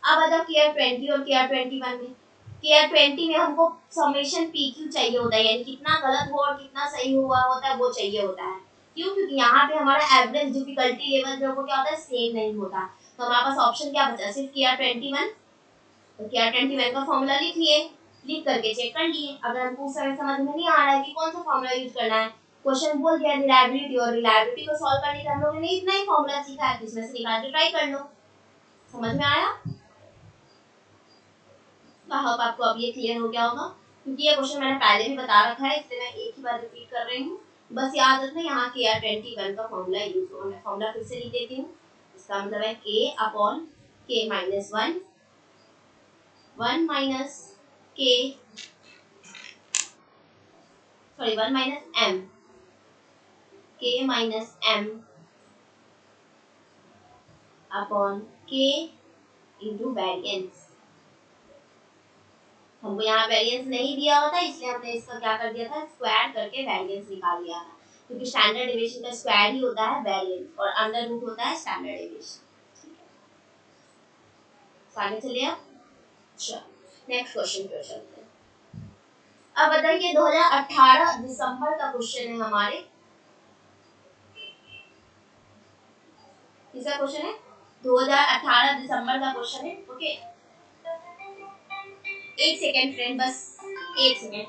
अब आ जाओ के आर 20 और के आर 21 में। के आर 20 में हमको समेशन पी क्यू चाहिए होता है, यानी कितना गलत हुआ और कितना सही हुआ होता है वो चाहिए होता है। क्यों, क्योंकि यहाँ पे हमारा एवरेज डिफिकल्टी लेवल जो वो क्या होता है, सेम नहीं होता। तो हमारे पास ऑप्शन क्या बचा, सिर्फ के आर 21। तो के आर 21 का फॉर्मूला लिख लिए, लिख करके चेक कर लिए। अगर हमको उस समय समझ में नहीं आ रहा है कि कौन सा फॉर्मूला यूज करना है, क्वेश्चन बोल दिया रिलायबिलिटी, और रिलायबिलिटी को सॉल्व करने के हम लोगों ने इतना ही फॉर्मूला सीखा है, इसमें से निकाल के ट्राई कर लो। समझ में आया? आई होप आपको अब ये क्लियर हो गया होगा, क्योंकि ये क्वेश्चन मैंने पहले भी बता रखा है, इसलिए मैं एक ही बार रिपीट कर रही हूँ। बस याद रखना यहाँ के आर 21 का फॉर्मूला यूज होगा। मैं फॉर्मूला फिर से लिख देती हूँ। इसका मतलब है के अपॉन के माइनस 1, 1 माइनस के, सॉरी 1 माइनस एम, के माइनस एम अपॉन के इंटू वेरिएंस। हमको यहाँ वेरिएंस नहीं दिया होता, इसलिए हमने इसका क्या कर दिया था, स्क्वायर करके वेरिएंस निकाल लिया था, क्योंकि स्टैंडर्ड डेविएशन का स्क्वायर ही होता है वेरिएंस और अंडर रूट होता है स्टैंडर्ड डेविएशन। आगे चलिए अब। चलो नेक्स्ट क्वेश्चन पे चलते हैं। अब बताइए 2018 दिसंबर का क्वेश्चन है हमारे, किसका क्वेश्चन है, 2018 दिसंबर का क्वेश्चन है। ओके, एक सेकेंड फ्रेंड, बस एक सेकेंड।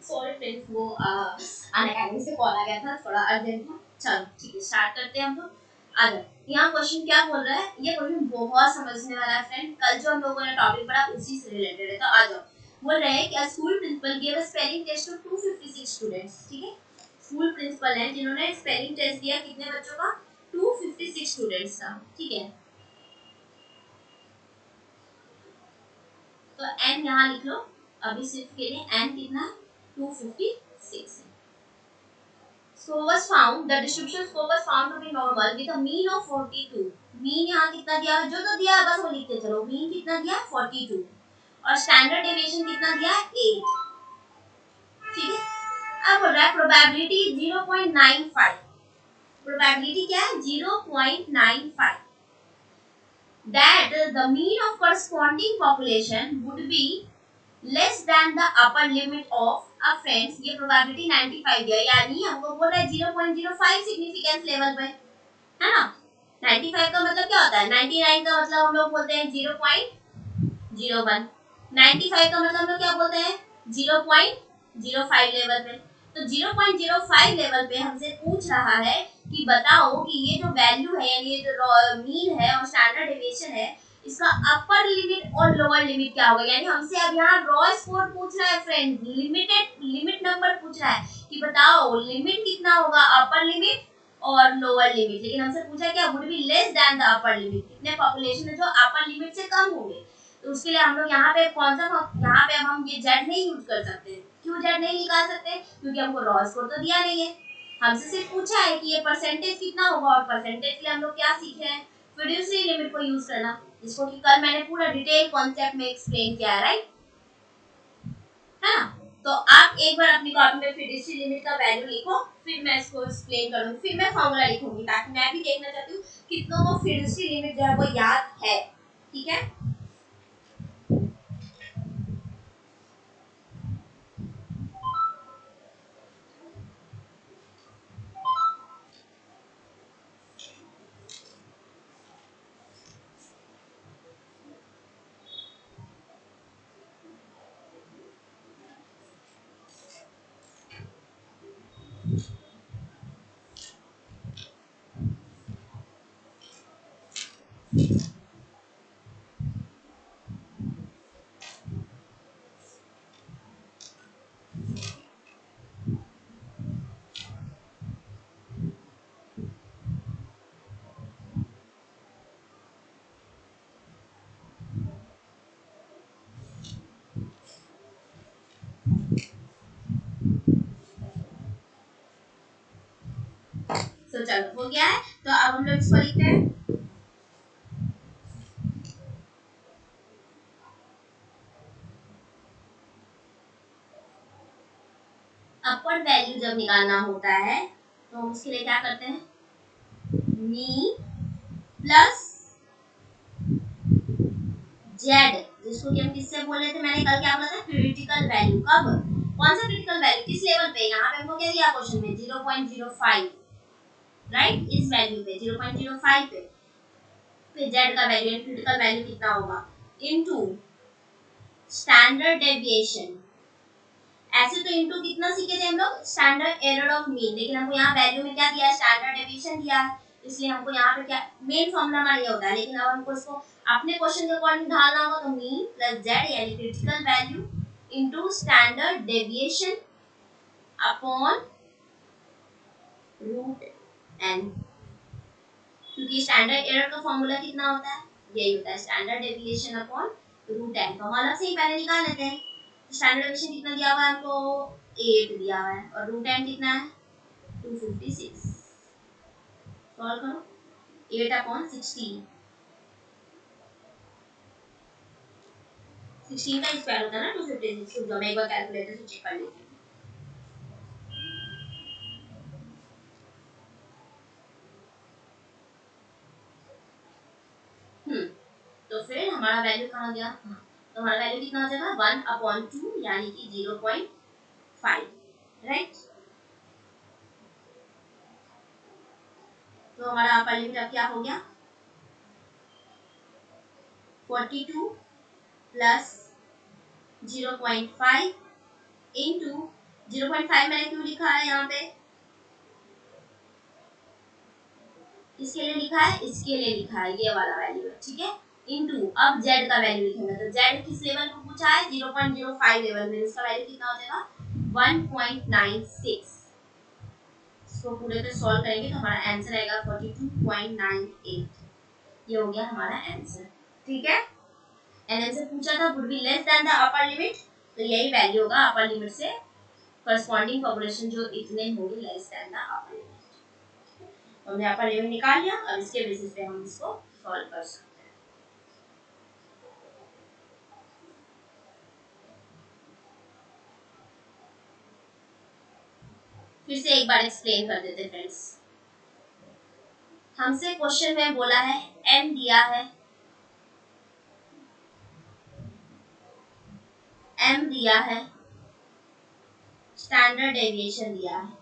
सॉरी फ्रेंड्स, वो अनअकैडमी से कॉल आ गया था, थोड़ा अर्जेंट था। चलो ठीक है, स्टार्ट करते हैं हम लोग। आ जाओ, यहाँ क्वेश्चन क्या बोल रहा है, ये क्वेश्चन बहुत समझने वाला है फ्रेंड, कल जो हम लोगों ने टॉपिक पढ़ा उसी से रिलेटेड है। तो आ जाओ, बोल रहे हैं कि school principal give a spelling test to 256 students. ठीक है, स्कूल प्रिंसिपल हैं जिन्होंने स्पेलिंग टेस्ट दिया कितने बच्चों का, 256 स्टूडेंट्स का। ठीक है, तो n यहाँ लिख लो, अभी सिर्फ के लिए n कितना, 256 है। So was found the distribution score was found to be normal with a mean of 42. Mean यहाँ कितना दिया है, जो तो दिया है बस वो लिखते चलो। मीन कितना दिया है 42 और स्टैंडर्ड डेविएशन कितना दिया है 8। ठीक है, अब बोल रहा है प्रोबेबिलिटी 0.95। प्रोबेबिलिटी क्या है, 0.95 that the mean of corresponding population would be less than the upper limit of a friends. ये प्रोबेबिलिटी 95 है, यानी हमको बोल रहा है 0.05 सिग्निफिकेंस लेवल पे, है ना। 95 का मतलब क्या होता है, 99 का मतलब हम लोग बोलते हैं 0.01, 95 का मतलब हम लोग क्या बोलते हैं 0.05 लेवल पे। तो 0.05 लेवल पे हमसे पूछ रहा है कि बताओ कि ये जो वैल्यू है यानी ये जो मीन है और स्टैंडर्ड डेविएशन है, इसका अपर लिमिट और लोअर लिमिट क्या होगा। यानी हमसे अब यहाँ रॉ स्कोर पूछ रहा है फ्रेंड, लिमिट नंबर पूछ रहा है कि बताओ लिमिट कितना होगा, अपर लिमिट और लोअर लिमिट। लेकिन हमसे पूछा क्या, would be less than the upper limit, कितने पॉपुलेशन है जो अपर लिमिट से कम होंगे। तो उसके लिए हम लोग यहाँ पे कौन सा, यहाँ पे अब हम ये जेड नहीं यूज कर सकते। क्यों जेड नहीं निकाल सकते, क्योंकि हमको रॉ स्कोर तो दिया नहीं है, हमसे सिर्फ पूछा है कि ये परसेंटेज कितना होगा। और परसेंटेज के लिए हम लोग क्या सीखे हैं, फिड्यूशियरी लिमिट को यूज करना, जिसको कि कल मैंने पूरा डिटेल कॉन्सेप्ट में एक्सप्लेन किया है, राइट है ना। तो आप एक बार अपनी कॉपी में फिड्यूशियरी लिमिट का वैल्यू लिखो, फिर मैं इसको एक्सप्लेन करूंगी, फिर मैं फॉर्मूला लिखूंगी, ताकि मैं भी देखना चाहती हूँ कितनों को फिड्यूशियरी लिमिट जो है वो याद है। ठीक है, तो चलो हो गया है। तो अब हम लोग इसको लिखते हैं, अपर वैल्यू जब निकालना होता है तो हम उसके लिए क्या करते हैं, मीन प्लस जेड, जिसको कि हम किससे बोले थे, मैंने कल क्या बोला था, क्रिटिकल वैल्यू। कब, कौन सा क्रिटिकल वैल्यू, किस लेवल पे, यहाँ पे हमको क्या दिया क्वेश्चन में 0.05, राइट, इस वैल्यू पे 0.05 पे, फिर जेड का वैल्यू क्रिटिकल वैल्यू कितना होगा इनटू स्टैंडर्ड डेविएशन। ऐसे तो इनटू कितना सीखे थे हम लोग, स्टैंडर्ड एरर ऑफ मीन, लेकिन हमको यहाँ वैल्यू में क्या दिया है, स्टैंडर्ड डेविएशन दिया है, इसलिए हमको यहाँ पे क्या मेन फॉर्मूला हमारा ये होता है। लेकिन अब हमको इसको अपने क्वेश्चन के अकॉर्डिंग ढालना होगा, तो मीन प्लस जेड यानी critical value into standard deviation upon root N, क्योंकि स्टैंडर्ड एरर का फॉर्मूला कितना होता है, यही होता है standard deviation upon root N. तो हम अलग से ही पहले निकाल लेते हैं। स्टैंडर्ड डेविएशन कितना दिया हुआ है हमको, 8 दिया हुआ है, और रूट एन कितना है 256। सॉल्व करो, 8 अपॉन 16, 16 का स्क्वायर होता है ना 256। तो मैं एक बार कैलकुलेटर से चेक कर लेती हूँ। तो फिर हमारा वैल्यू कहाँ गया, हाँ, तो हमारा वैल्यू कितना हो जाएगा 1/2 यानी कि 0.5, राइट। तो हमारा अपर लिमिट अब क्या हो गया 42 प्लस 0.5 इंटू 0.5 मैंने क्यों लिखा है यहाँ पे, इसके लिए लिखा है, इसके लिए लिखा है, ये वाला वैल्यू है, ठीक है। इंटू अब जेड का वैल्यू लिखेंगे, तो जेड किस लेवल को पूछा है 0.05 लेवल में, इसका वैल्यू कितना हो जाएगा 1.96। इसको पूरे पे सॉल्व करेंगे तो हमारा आंसर आएगा 42.98। ये हो गया हमारा आंसर, ठीक है। एंड हमसे पूछा था would be less than the upper limit, तो यही वैल्यू होगा अपर लिमिट से करस्पॉन्डिंग पॉपुलेशन जो इतने होगी less than the upper limit. हमने अपर लिमिट निकाल लिया, अब इसके बेसिस पे हम इसको सॉल्व कर सकते हैं। फिर से एक बार एक्सप्लेन कर देते फ्रेंड्स। हमसे क्वेश्चन में बोला है एम दिया है, एम दिया है, स्टैंडर्ड डेविएशन दिया है,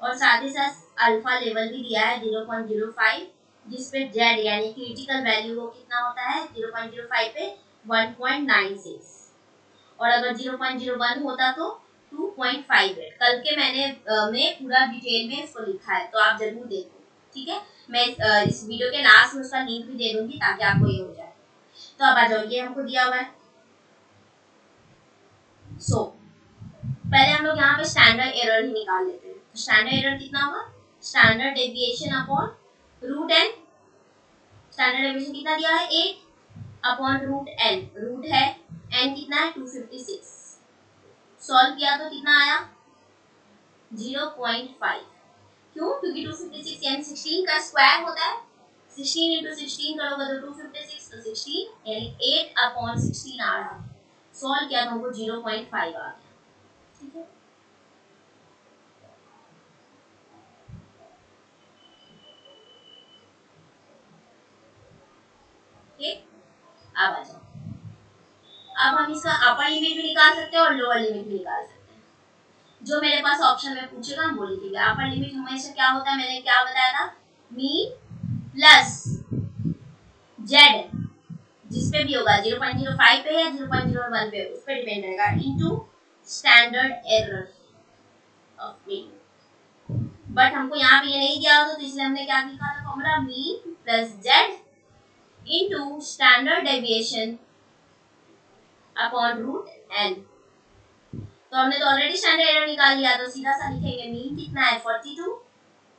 और साथ ही साथ अल्फा लेवल भी दिया है 0.05, जिसपे जेड यानी क्रिटिकल वैल्यू वो कितना होता है 0.05 पे 1.96, और अगर 0.01 होता तो 2.58। कल के मैं पूरा डिटेल में इसको लिखा है, तो आप जरूर देखो, ठीक है। मैं इस वीडियो के लास्ट में उसका लिंक भी दे दूंगी ताकि आपको ये हो जाए। तो अब आ जाओ, ये हमको दिया हुआ है। सो पहले हम लोग यहाँ पे स्टैंडर्ड एरर ही निकाल लेते हैं। तो स्टैंडर्ड एरर कितना होगा, standard deviation upon root N. Standard deviation कितना दिया है, 8 अपॉन रूट एन। रूट है एन कितना है, 256। सॉल्व किया तो कितना आया, 0.5। क्यों, क्योंकि 256 यानी 16 का स्क्वायर होता है। 16 इंटू 16 करोगे तो 256, तो 16 यानी 8 अपॉन 16 आ रहा। सॉल्व किया तो हमको 0.5 आ गया, ठीक है। ठीक, अब आ जाओ। अब हम इसका अपर लिमिट भी निकाल सकते हैं और लोअर लिमिट भी निकाल सकते हैं। जो मेरे पास ऑप्शन में पूछेगा हम वो लिखेंगे। अपर लिमिट हमेशा क्या होता है, मैंने क्या बताया था, मीन प्लस जेड, जिस पे भी होगा 0.05 पे या 0.01 पे, उस पे डिपेंड रहेगा, into standard error of mean. But हमको यहाँ पे ये नहीं दिया होता, तो इसलिए हमने क्या लिखा था formula, mean plus Z into standard deviation upon root N. तो हमने तो ऑलरेडी स्टैंडर्ड एरर निकाल लिया, तो सीधा सा लिखेंगे मीन कितना है 42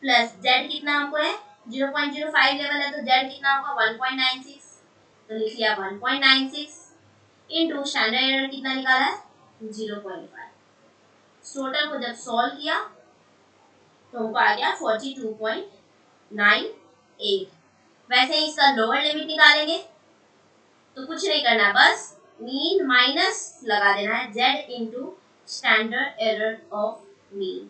प्लस जेड कितना हमको है 0.05 लेवल है, तो जेड कितना होगा 1.96, तो लिख लिया 1.96 इनटू स्टैंडर्ड एरर कितना निकाला है 0.5। टोटल को जब सॉल्व किया तो हमको आ गया 42.98। वैसे ही इसका लोअर लिमिट निकालेंगे तो कुछ नहीं करना, बस मीन माइनस लगा देना है Z into standard error of mean.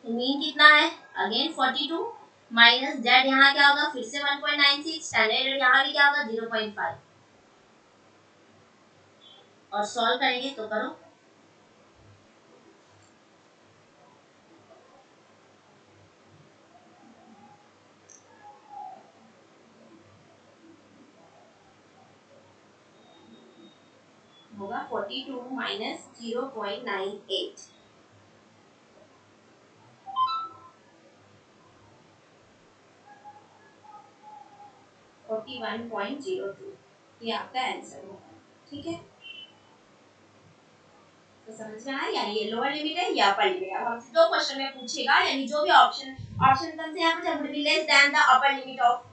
तो मीन कितना है, अगेन 42 माइनस जेड, यहाँ क्या होगा फिर से 1.96, स्टैंडर्ड एरर यहाँ भी क्या होगा 0.5, और सॉल्व करेंगे तो करो। होगा 42 माइनस 0.98, 41.02, ये आपका आंसर होगा, ठीक है। तो समझ में आया, यानी ये लोअर लिमिट है या अपर लिमिट है। अब हमसे दो क्वेश्चन में पूछेगा, यानी जो भी ऑप्शन कौन से यहाँ पे जब be less than the upper limit of,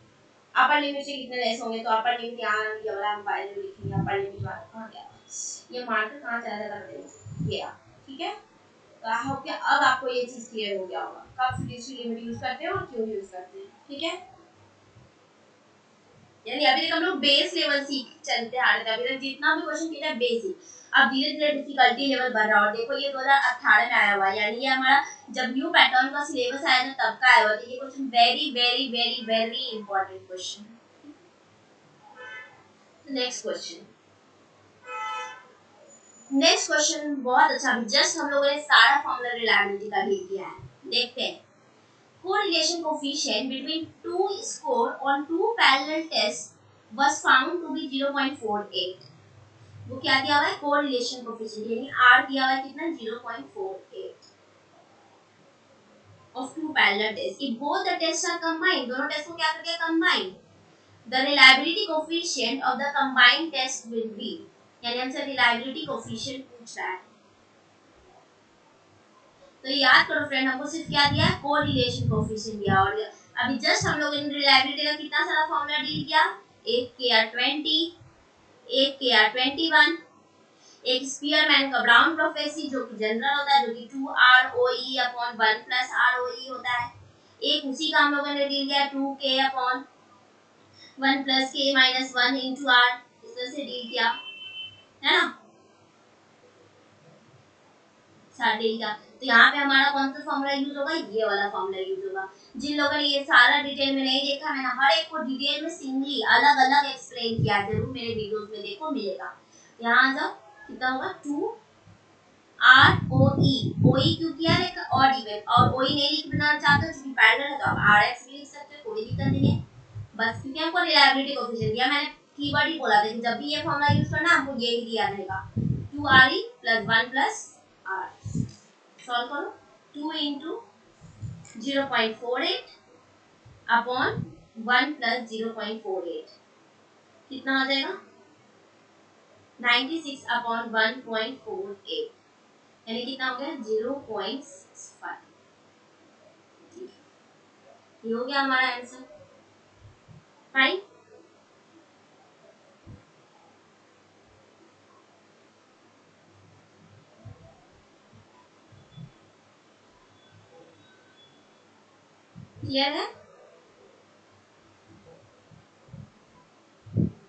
upper limit से कितने लेस होंगे, तो अपर लिमिट यहाँ ये वाला हम फाइल में लिखेंगे। अपर लिमिट वाला कहाँ गया, ये मार्कर कहाँ चला जाता है, ये ठीक है। तो आई होप कि अब आपको ये चीज क्लियर हो गया होगा, कब फिड्यूशियरी लिमिट यूज करते हैं और क्यों यूज करते हैं, ठीक है। यानी अभी तक हम लोग बेस लेवल सीख चलते आ रहे थे, अभी तक जितना भी क्वेश्चन किया है बेसिक, अब धीरे धीरे डिफिकल्टी लेवल बढ़ रहा है। और देखो ये 2018 में आया हुआ है, यानी ये हमारा जब न्यू पैटर्न का सिलेबस आया था तब का आया हुआ, तो ये question very very very very important question. Next question, next question बहुत अच्छा, जस्ट हम लोगों ने सारा फॉर्मूला रिलायबिलिटी का लिख दिया है। देखते हैं, correlation coefficient between two score on two parallel tests was found to be 0.48। वो क्या दिया हुआ है, correlation coefficient, यानी R दिया हुआ है कितना 0.48 of two parallel tests। If both the tests are combined, दोनों टेस्ट को क्या कर दिया combine, the reliability coefficient of the combined test will be, यानी हमसे reliability coefficient पूछ रहा है। तो याद करो फ्रेंड, हमको सिर्फ क्या दिया है, कोरिलेशन कोएफिशिएंट दिया, और अभी जस्ट हम लोग इन रिलायबिलिटी का कितना सारा फॉर्मूला डील किया, एक KR20, एक KR21, एक स्पीयरमैन का ब्राउन प्रोफेसी जो कि जनरल होता है, जो कि 2ROE अपॉन 1 प्लस ROE होता है। एक उसी का हम लोगों ने डील किया 2K upon 1 plus K minus 1 into R, इस तरह से डील किया है ना सारे का। तो यहाँ पे हमारा कौन सा फॉर्मूला यूज होगा, ये वाला फॉर्मूला यूज होगा। जिन लोगों ने ये सारा डिटेल में नहीं देखा, मैंने हर एक को डिटेल में सिंगली अलग अलग एक्सप्लेन किया, जरूर मेरे वीडियोस में देखो मिलेगा। यहाँ जाओ, कितना होगा 2ROE, OE क्यों किया है और इवन, और OE नहीं लिखना चाहते क्योंकि पैरेलल है तो आप RX भी लिख सकते हो, कोई दिक्कत नहीं है। बस क्योंकि हमको रिलायबिलिटी कोएफिशिएंट दिया, मैंने कीवर्ड ही बोला था कि जब भी ये फॉर्मूला यूज करना हमको ये ही दिया रहेगा 2re plus 1 plus r। Solve करो। 2 इंटू 0.48 अपॉन 1 प्लस 0.48 कितना हो जाएगा 96 अपॉन 1.48 यानी कितना हो गया 0.65। ये हो गया हमारा आंसर। फाइन। क्लियर है।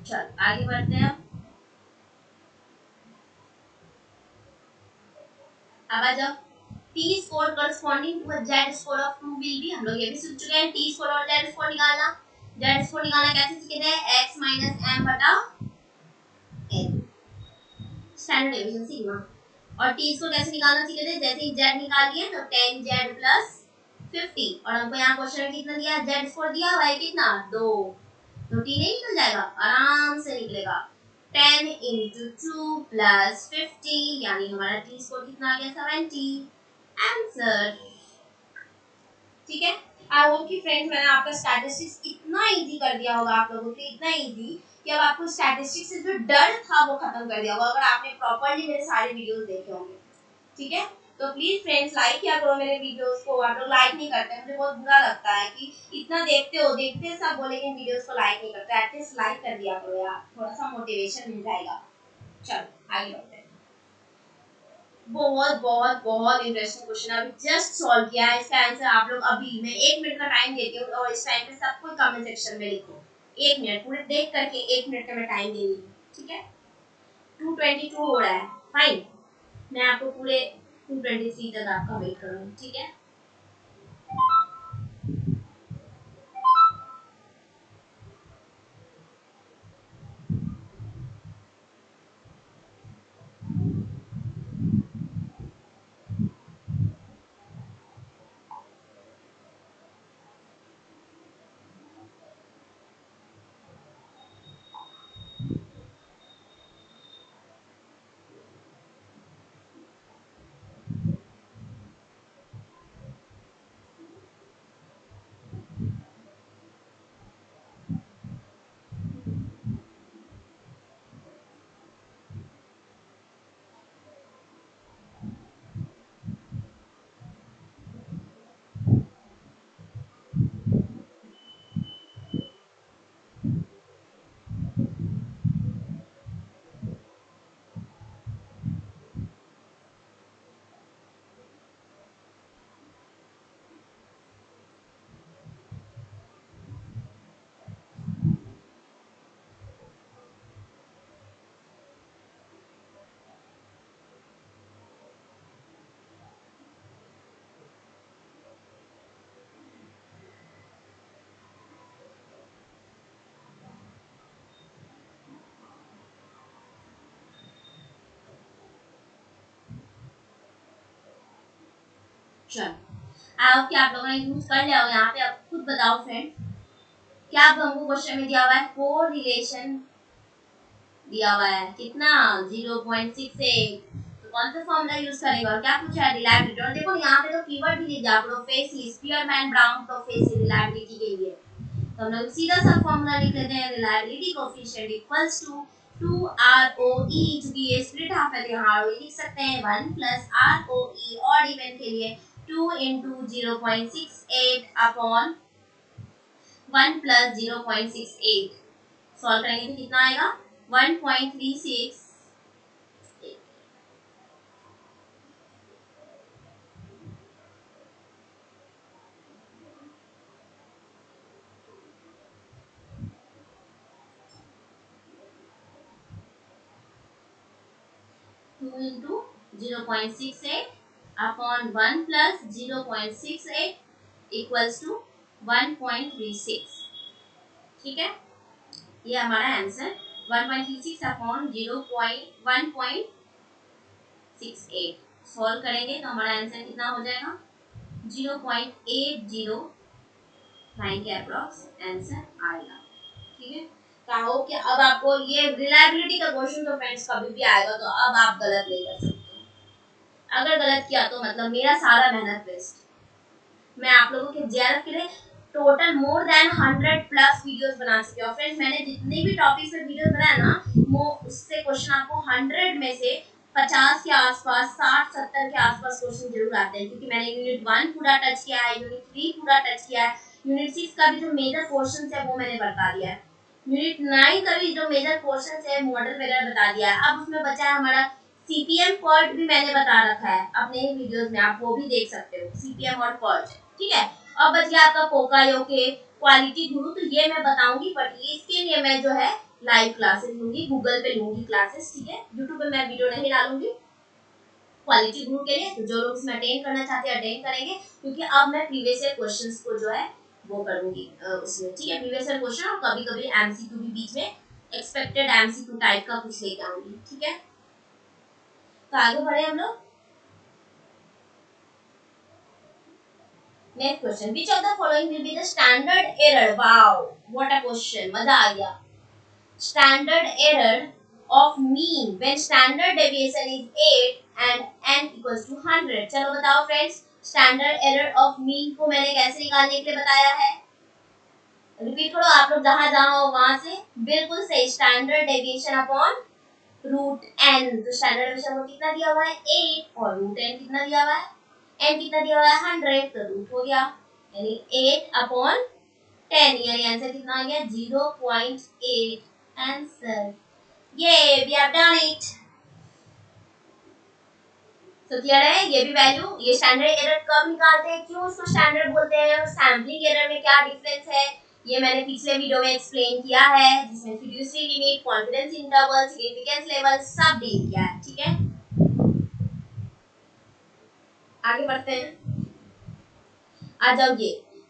चल आगे बढ़ते हैं। अब आ जाओ। T score corresponding to Z score of 2 will be. हम लोग ये भी सीख चुके हैं टी स्कोर और जेड स्कोर निकालना। जेड स्कोर निकालना कैसे सीखे थे x माइनस m बटा n स्टैंडर्ड डेविएशन सिग्मा। और टी स्कोर कैसे निकालना सीखे थे जैसे ही जेड निकाल लिए तो 10z प्लस 50 और हमको यहाँ क्वेश्चन में कितना दिया जेड स्कोर दिया हुआ है कितना 2 तो टी नहीं निकल जाएगा आराम से निकलेगा 10 इंटू 2 प्लस 50 यानी हमारा टी स्कोर कितना आ गया 70 आंसर। ठीक है। आई होप कि फ्रेंड्स मैंने आपका स्टैटिस्टिक्स इतना इजी कर दिया होगा आप लोगों के लिए इतना इजी कि अब आपको स्टैटिस्टिक्स से जो डर था वो खत्म कर दिया होगा अगर आपने प्रॉपर्ली मेरे सारे वीडियोस देखे होंगे। ठीक है। तो प्लीज फ्रेंड्स लाइक किया करो मेरे वीडियोस को। आप लोग लाइक नहीं करते मुझे बहुत बुरा लगता है कि इतना देखते हो देखते सब बोलेंगे वीडियोस को लाइक नहीं करते। एटलीस्ट लाइक कर दिया करो यार थोड़ा सा मोटिवेशन मिल जाएगा। चलो आगे बढ़ते हैं। बहुत बहुत बहुत इंटरेस्टिंग क्वेश्चन अभी जस्ट सॉल्व किया है। इसका आंसर आप लोग अभी मैं 1 मिनट का टाइम देती हूँ और इस टाइम पे सब कोई कमेंट सेक्शन में लिखो। 1 मिनट पूरे देख करके 1 मिनट का मैं टाइम दे रही हूँ। ठीक है। 2:22 हो रहा है। फाइन। मैं आपको पूरे 2:23 तक आपका वेट करूँगी। ठीक है। चलो आई होप कि आप लोगों ने यूज कर लिया हो। यहाँ पे आप खुद बताओ फ्रेंड क्या अब हमको क्वेश्चन में दिया हुआ है कोर रिलेशन दिया हुआ है कितना 0.68 तो कौन सा फॉर्मूला यूज करेंगे और क्या पूछा है रिलायबिलिटी। और देखो यहाँ पे तो कीवर्ड भी लिख दिया prophecy Spearman brown prophecy reliability के लिए तो हम लोग सीधा सा फॉर्मूला लिख लेते हैं reliability coefficient equals to 2ROE चूंकि ये स्प्लिट हाफ है तो यहाँ ROE लिख सकते हैं 1 प्लस ROE और इवन के लिए 2 इंटू 0.68 अपॉन 1 प्लस 0.68 सॉल्व करेंगे तो कितना आएगा 1.36 2 into 0.68 upon 1 plus 0.68 equals to 1.36। ठीक है। ये हमारा आंसर 1.36 अपॉन 0.1.68 सॉल्व करेंगे तो हमारा आंसर कितना हो जाएगा 0.809 के अप्रॉक्स आंसर आएगा। ठीक है। कहो कि अब आपको ये रिलायबिलिटी का क्वेश्चन तो फ्रेंड्स कभी भी आएगा तो अब आप गलत नहीं कर सकते हो। अगर गलत किया तो मतलब मेरा सारा मेहनत वेस्ट। मैं आप लोगों के जेआरएफ के लिए टोटल मोर देन 100+ वीडियोस बना चुकी हूँ फ्रेंड्स। मैंने जितने भी टॉपिक्स पे वीडियोस बनाया ना वो उससे क्वेश्चन आपको 100 में से 50 के आसपास 60-70 के आसपास क्वेश्चन जरूर आते हैं, क्योंकि मैंने यूनिट 1 पूरा टच किया है, यूनिट 3 पूरा टच किया है, यूनिट 6 का भी जो मेजर पोर्शन है वो मैंने बता दिया है, यूनिट 9 का भी जो मेजर पोर्शन है मॉडल वगैरह बता दिया है। अब उसमें बचा है हमारा सीपीएम पर्ट भी मैंने बता रखा है अपने ही वीडियोस में, आप वो भी देख सकते हो सीपीएम और पर्ट। ठीक है, अब बच गया आपका पोकायोके क्वालिटी गुरु, तो ये मैं बताऊंगी बट ये इसके लिए मैं जो है लाइव क्लासेस लूंगी, गूगल पे लूंगी क्लासेस। ठीक है, यूट्यूब पे मैं वीडियो नहीं डालूंगी क्वालिटी गुरु के लिए, तो जो लोग इसमें अटेंड करना चाहते हैं अटेंड करेंगे, क्योंकि अब मैं प्रीवियस ईयर क्वेश्चंस को जो है वो करूंगी उसमें। ठीक है, प्रीवियस ईयर क्वेश्चन और कभी कभी एमसीक्यू भी बीच में एक्सपेक्टेड एमसीक्यू टाइप का कुछ लेके आऊंगी। ठीक है, तो आगे बढ़े हम लोग। Next question, which of the following will be the standard error? Wow, what a question, मजा आ गया। Standard error of mean when standard deviation is 8 and n equals to 100। चलो बताओ friends, standard error of mean को मैंने कैसे निकालने के लिए बताया है, रिपीट करो आप लोग जहां जहां हो वहां से। बिल्कुल सही, standard deviation upon root N. तो स्टैंडर्ड डेविएशन को कितना दिया हुआ है 8 और रूट एन कितना दिया हुआ है, एन कितना दिया हुआ है 100, तो रूट हो गया, यानी 8/10, यानी आंसर कितना आ गया 0.8 आंसर। ये वी हैव डन इट। तो क्लियर है, ये भी वैल्यू, ये स्टैंडर्ड एरर कब निकालते हैं, क्यों इसको स्टैंडर्ड बोलते हैं, और सैम्पलिंग एरर में क्या डिफरेंस है, ये मैंने पिछले वीडियो में एक्सप्लेन किया है, जिसमें fiduciary limit, confidence interval, significance level सब डील किया है। ठीक है, आगे बढ़ते हैं। आ जाओ,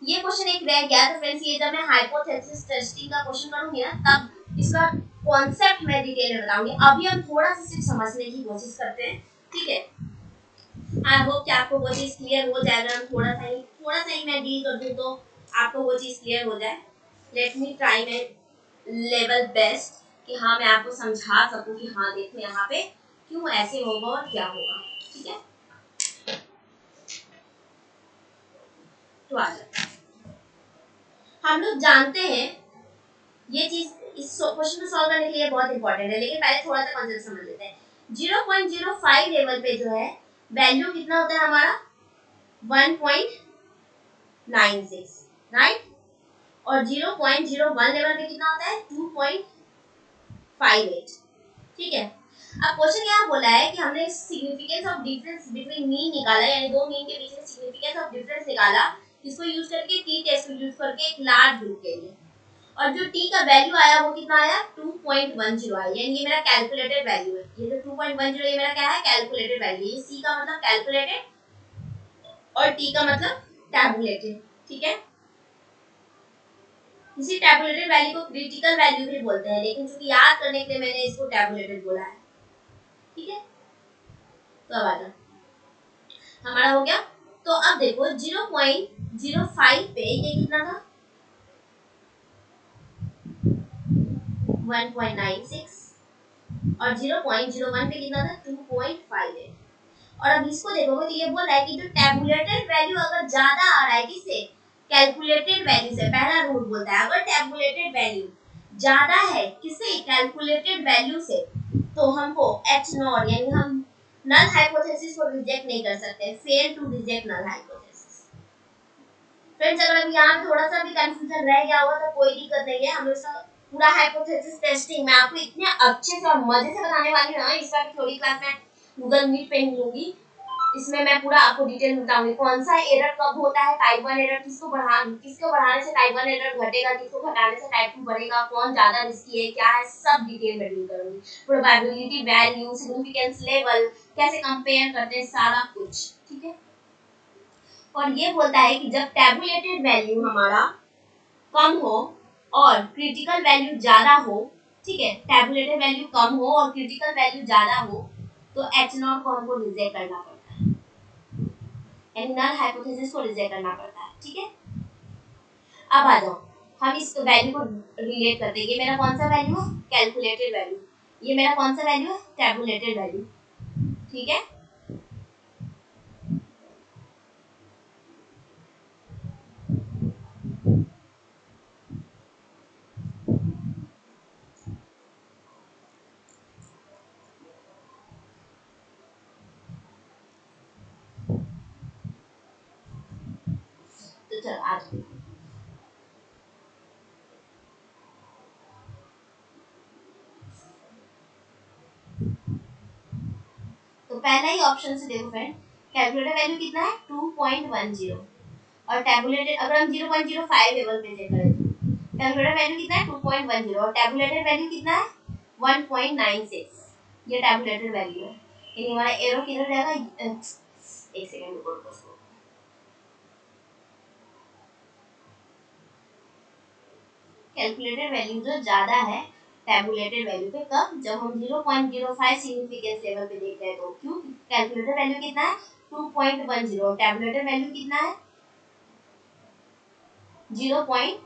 ये क्वेश्चन एक रह गया था फ्रेंड्स, ये जब मैं हाइपोथेसिस टेस्टिंग का क्वेश्चन करूंगी ना तब इसका कॉन्सेप्ट मैं डिटेल में बताऊंगी। अभी हम थोड़ा सा सिर्फ समझने की कोशिश करते हैं। ठीक है, आई होप कि आपको वो चीज क्लियर हो जाएगा, हम थोड़ा सा ही मैं डील कर दूं तो आपको वो चीज क्लियर हो जाए। Let me try my level best कि हाँ मैं आपको समझा सकूं कि हाँ देखो यहाँ पे क्यों ऐसे होगा और क्या होगा। ठीक है, तो आ जाए, हम लोग जानते हैं ये चीज इस क्वेश्चन को सॉल्व करने के लिए बहुत इंपॉर्टेंट है, लेकिन पहले थोड़ा सा कॉन्सेप्ट समझ लेते हैं। 0.05 लेवल पे जो है वैल्यू कितना होता है हमारा 1.96, राइट, और 0.01 लेवल पे कितना होता है 2.58। ठीक है, अब क्वेश्चन यहाँ बोला है कि हमने significance of difference between mean निकाला, यानी दो मीन के बीच में सिग्निफिकेंस ऑफ डिफरेंस निकाला, इसको यूज करके टी टेस्ट को यूज करके एक लार्ज ग्रुप के लिए, और जो टी का वैल्यू आया वो कितना आया 2.10 आया, यानी ये मेरा कैलकुलेटेड वैल्यू है। ये जो 2.10 ये मेरा क्या है कैलकुलेटेड वैल्यू, ये सी का मतलब कैलकुलेटेड और टी का मतलब टैबुलेटेड। ठीक है, इसी टैबुलेटेड वैल्यू को क्रिटिकल वैल्यू भी बोलते हैं, लेकिन चूंकि याद करने के लिए मैंने इसको टैबुलेटेड बोला है। ठीक है, तो अब आ जाओ, हमारा हो गया। तो अब देखो 0.05 पे ये कितना था 1.96, और 0.01 पे कितना था 2.58। और अब इसको देखोगे तो ये बोल रहा है कि जो टैबुलेटेड वैल्यू अगर ज्यादा आ रहा है किससे कैलकुलेटेड वैल्यू से, पहला रूल बोलता है अगर टैबुलेटेड वैल्यू ज्यादा है किससे कैलकुलेटेड वैल्यू से, तो हमको एच नॉट यानी हम नल हाइपोथेसिस को रिजेक्ट नहीं कर सकते, fail to reject null hypothesis. Friends अगर अभी यहाँ थोड़ा सा भी कंफ्यूजन रह गया होगा तो कोई दिक्कत नहीं है, हम लोग इसका पूरा हाइपोथेसिस टेस्टिंग मैं आपको इतने अच्छे से और मजे से बताने वाली हूँ ना, इसका भी थोड़ी क्लास में गूगल मीट पे लूंगी, इसमें मैं पूरा आपको डिटेल में बताऊंगी कौन सा एरर कब होता है, टाइप 1 एरर किसको बढ़ाने से टाइप 1 एरर घटेगा, किसको घटाने से टाइप 2 बढ़ेगा, कौन ज्यादा रिस्की है क्या है, सब डिटेल में डील करूंगी। प्रोबेबिलिटी वैल्यू, सिग्निफिकेंस लेवल कैसे कंपेयर करते हैं, सारा कुछ। ठीक है, और ये बोलता है कि जब टैबुलेटेड वैल्यू हमारा कम हो और क्रिटिकल वैल्यू ज्यादा हो, ठीक है, टैबुलेटेड वैल्यू कम हो और क्रिटिकल वैल्यू ज्यादा हो, तो एच नॉट को हमको रिजेक्ट करना पड़ता है, यानी नल हाइपोथेसिस को रिजेक्ट करना पड़ता है। ठीक है, अब आ जाओ, हम इस वैल्यू को रिलेट करते हैं। ये मेरा कौन सा वैल्यू है, कैलकुलेटेड वैल्यू, ये मेरा कौन सा वैल्यू है, टैबुलेटेड वैल्यू। ठीक है, तो चलो आज तो पहला ही ऑप्शन से देखो फ्रेंड, कैलकुलेटेड वैल्यू कितना है 2.10 और टैबुलेटेड, अगर हम 0.05 लेवल पे चेक करें तो कैलकुलेटेड वैल्यू कितना है 2.10 और टैबुलेटेड वैल्यू कितना है 1.96, ये टैबुलेटेड वैल्यू है। यानी हमारा एरो किधर जाएगा, एक सेकंड रुको रुको, कैलकुलेटेड वैल्यू जो ज्यादा है टैबुलेटेड वैल्यू पे, कब, जब हम 0.05 सिग्निफिकेंस लेवल पे देख रहे हैं तो क्यों, कैलकुलेटेड वैल्यू कितना है 2.10 और टैबुलेटेड वैल्यू कितना है 0.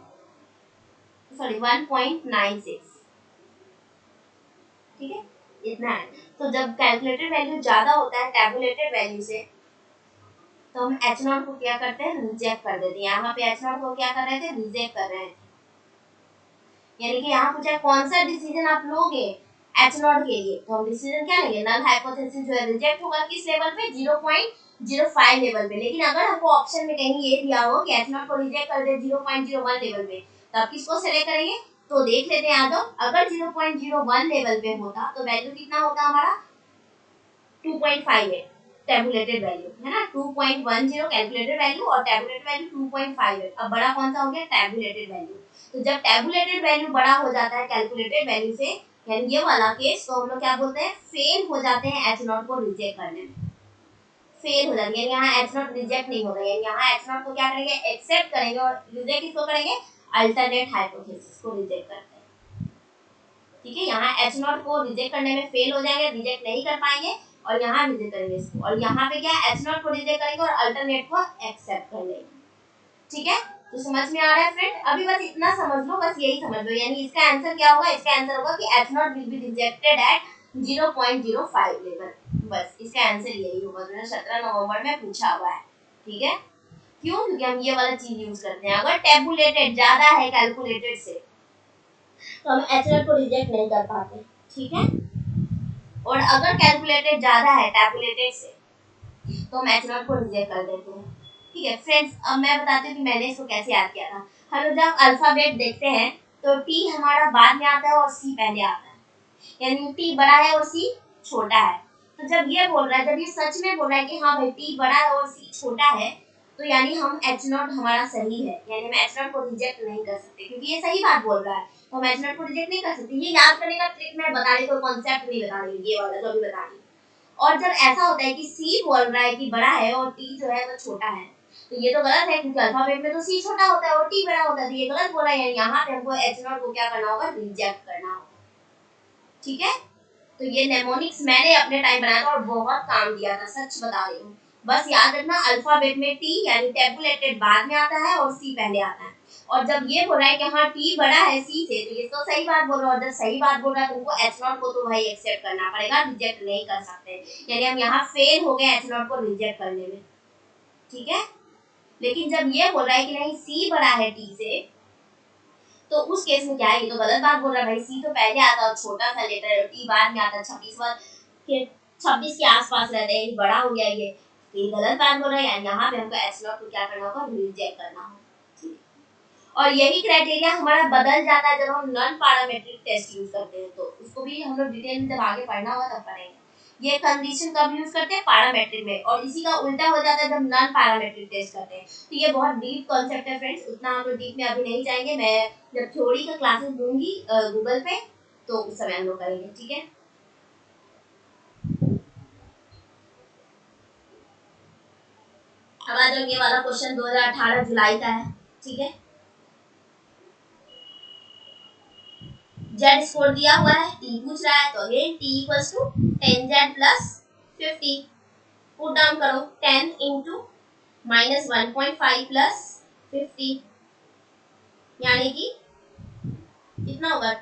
सॉरी 1.96, ठीक है, इतना है। तो जब कैलकुलेटेड वैल्यू ज्यादा होता है टैबुलेटेड वैल्यू से, तो हम एच नॉट को क्या करते हैं, रिजेक्ट कर देते हैं। यहाँ पे एच नॉट को क्या कर रहे थे, रिजेक्ट कर रहे थे। यानी कि यहाँ पूछा कौन सा डिसीजन आप लोगे एच नॉट के लिए, तो हम डिसीजन क्या लेंगे, नल हाइपोथेसिस जो है रिजेक्ट होगा किस लेवल पे, 0.05 लेवल पे। लेकिन अगर हमको ऑप्शन में कहीं ये दिया हो कि एच नॉट को रिजेक्ट कर दे 0.01 लेवल पे, तो आप किसको सेलेक्ट करेंगे, तो देख लेते हैं यादव, अगर 0.01 लेवल पे होता तो वैल्यू कितना होता हमारा 2.58, टैबुलेटेड वैल्यू है ना, 2.10 कैलकुलेटेड वैल्यू और टैबुलेटेड वैल्यू 2.58। अब बड़ा कौन सा हो गया, टैबुलेटेड वैल्यू। तो जब टैबुलेटेड वैल्यू बड़ा हो जाता है कैलकुलेटेड वैल्यू से, यानी ये वाला केस, तो हम लोग क्या बोलते हैं, फेल हो जाते हैं एच नॉट को रिजेक्ट करने में, फेल हो जाती है। यानी यहाँ एच नॉट रिजेक्ट नहीं होगा, यानी यहाँ एच नॉट को क्या करेंगे, एक्सेप्ट करेंगे और रिजेक्ट किसको करेंगे, अल्टरनेट हाइपोथेसिस को रिजेक्ट करते हैं। ठीक है, यहाँ एच नॉट को रिजेक्ट करने में फेल हो जाएंगे, रिजेक्ट नहीं कर पाएंगे, और यहाँ रिजेक्ट करेंगे इसको, और यहाँ पे क्या एच नॉट को रिजेक्ट करेंगे और अल्टरनेट को एक्सेप्ट कर लेंगे। ठीक है, तो समझ में आ रहा है फ्रेंड, अभी बस इतना समझ लो, बस यही समझ लो। यानी इसका आंसर क्या होगा, इसका आंसर होगा कि H not will be rejected at 0.05 level, बस इसका आंसर यही होगा, जो 17 नवंबर में पूछा हुआ है। ठीक है, क्यों, क्योंकि हम ये वाला चीज यूज करते हैं। अगर टैबुलेटेड ज्यादा है कैलकुलेटेड से, तो हम एच नॉट को रिजेक्ट नहीं कर पाते। ठीक है, और अगर कैलकुलेटेड ज्यादा है टैबुलेटेड से, तो हम एच नॉट को रिजेक्ट कर देते हैं। ठीक है फ्रेंड्स, अब मैं बताती हूँ कि मैंने इसको कैसे याद किया था। हम लोग जब अल्फाबेट देखते हैं तो टी हमारा बाद में आता है और सी पहले आता है, यानी टी बड़ा है और सी छोटा है। तो जब ये बोल रहा है, जब ये सच में बोल रहा है कि हाँ भाई टी बड़ा है और सी छोटा है, तो यानी हम एच नॉट हमारा सही है, यानी हम एच नॉट को रिजेक्ट नहीं कर सकते, क्योंकि ये सही बात बोल रहा है, तो हम एच नॉट को रिजेक्ट नहीं कर सकते। ये याद करने का ट्रिक मैं बता रही, कोई कॉन्सेप्ट नहीं बता रही, ये वाला जो अभी बता रही। और जब ऐसा होता है कि सी बोल रहा है कि बड़ा है और टी जो है वो छोटा है, तो ये तो गलत है, क्योंकि अल्फाबेट में तो सी छोटा होता है और टी बड़ा होता है, तो ये गलत बोल रहा है। यहाँ पे हमको एच नॉट को क्या करना होगा, रिजेक्ट करना होगा। ठीक है, तो ये नेमोनिक्स मैंने अपने टाइम बनाया था और बहुत काम दिया था, सच बता रही हूँ। बस याद रखना, अल्फाबेट में टी यानी टैबुलेटेड बाद में आता है और सी पहले आता है। और जब ये बोल रहा है कि हाँ टी बड़ा है सी से, तो ये तो सही बात बोल रहा है, और जब सही बात बोल रहा है तो उनको एच नॉट को तो भाई एक्सेप्ट करना पड़ेगा, रिजेक्ट नहीं कर सकते। यानी हम यहाँ फेल हो गए एच नॉट को रिजेक्ट करने में। ठीक है, लेकिन जब ये बोल रहा है कि नहीं सी बड़ा है टी से, तो उस केस में क्या है, ये तो गलत बात बोल रहा है भाई, सी तो पहले आता है छोटा सा लेटर है, टी बाद में आता है 26 के आसपास रहता है, बड़ा हो गया ये गलत बात बोल रहा है। यहाँ पे हमको एच नॉट को क्या करना होगा, रिजेक्ट करना होगा। और यही क्राइटेरिया हमारा बदल जाता है जब हम नॉन पैरामीट्रिक टेस्ट यूज करते हैं, तो उसको भी हम लोग डिटेल में जब आगे पढ़ना होगा तब पढ़ेंगे। ये कंडीशन कब यूज करते हैं, पैरामीट्रिक में, और इसी का उल्टा हो जाता है जब नॉन पैरामीट्रिक टेस्ट करते हैं। तो ये बहुत डीप कॉन्सेप्ट है फ्रेंड्स, उतना हम लोग डीप में अभी नहीं जाएंगे, मैं जब थ्योरी का क्लासेस दूंगी गूगल पे, तो उस समय हम लोग करेंगे। ठीक है, अब आ जाओ, ये वाला क्वेश्चन 2018 जुलाई का है। ठीक है, जेड स्कोर दिया हुआ है, टी पूछ रहा है, तो again T equals to 10z plus 50, put down करो 10 इंटू -1.5 प्लस 50 यानी कि कितना होगा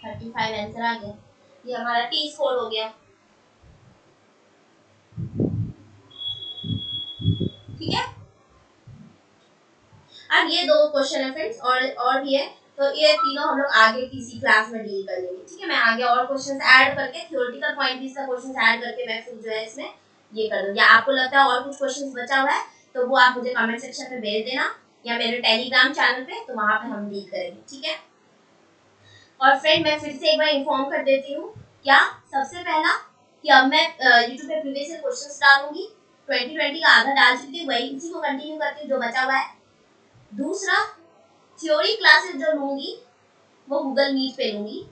35 आंसर आ गया। ये हमारा टी स्कोर हो गया। ठीक है, अब ये दो क्वेश्चन है फ्रेंड्स, और भी है, तो ये तीनों हम लोग आगे किसी क्लास में डील कर लेंगे। ठीक है, मैं आगे और क्वेश्चंस ऐड करके थ्योरेटिकल पॉइंट भी इसका क्वेश्चंस ऐड करके मैं फिर जो है इसमें ये कर दूंगी। आपको लगता है और कुछ क्वेश्चंस बचा हुआ है तो वो आप मुझे कमेंट सेक्शन में भेज देना या मेरे टेलीग्राम चैनल पे, तो वहां पे हम डील करेंगे। ठीक है, और फ्रेंड मैं फिर से एक बार इन्फॉर्म कर देती हूँ क्या, सबसे पहला कि अब मैं यूट्यूब पे प्रीवियस ईयर क्वेश्चंस डालूंगी, 2020 का आधा डाल चुकी थी, वही इसी को कंटिन्यू करती हूँ जो बचा हुआ है। दूसरा, थ्योरी क्लासेस जो लूंगी वो गूगल मीट पे लूंगी,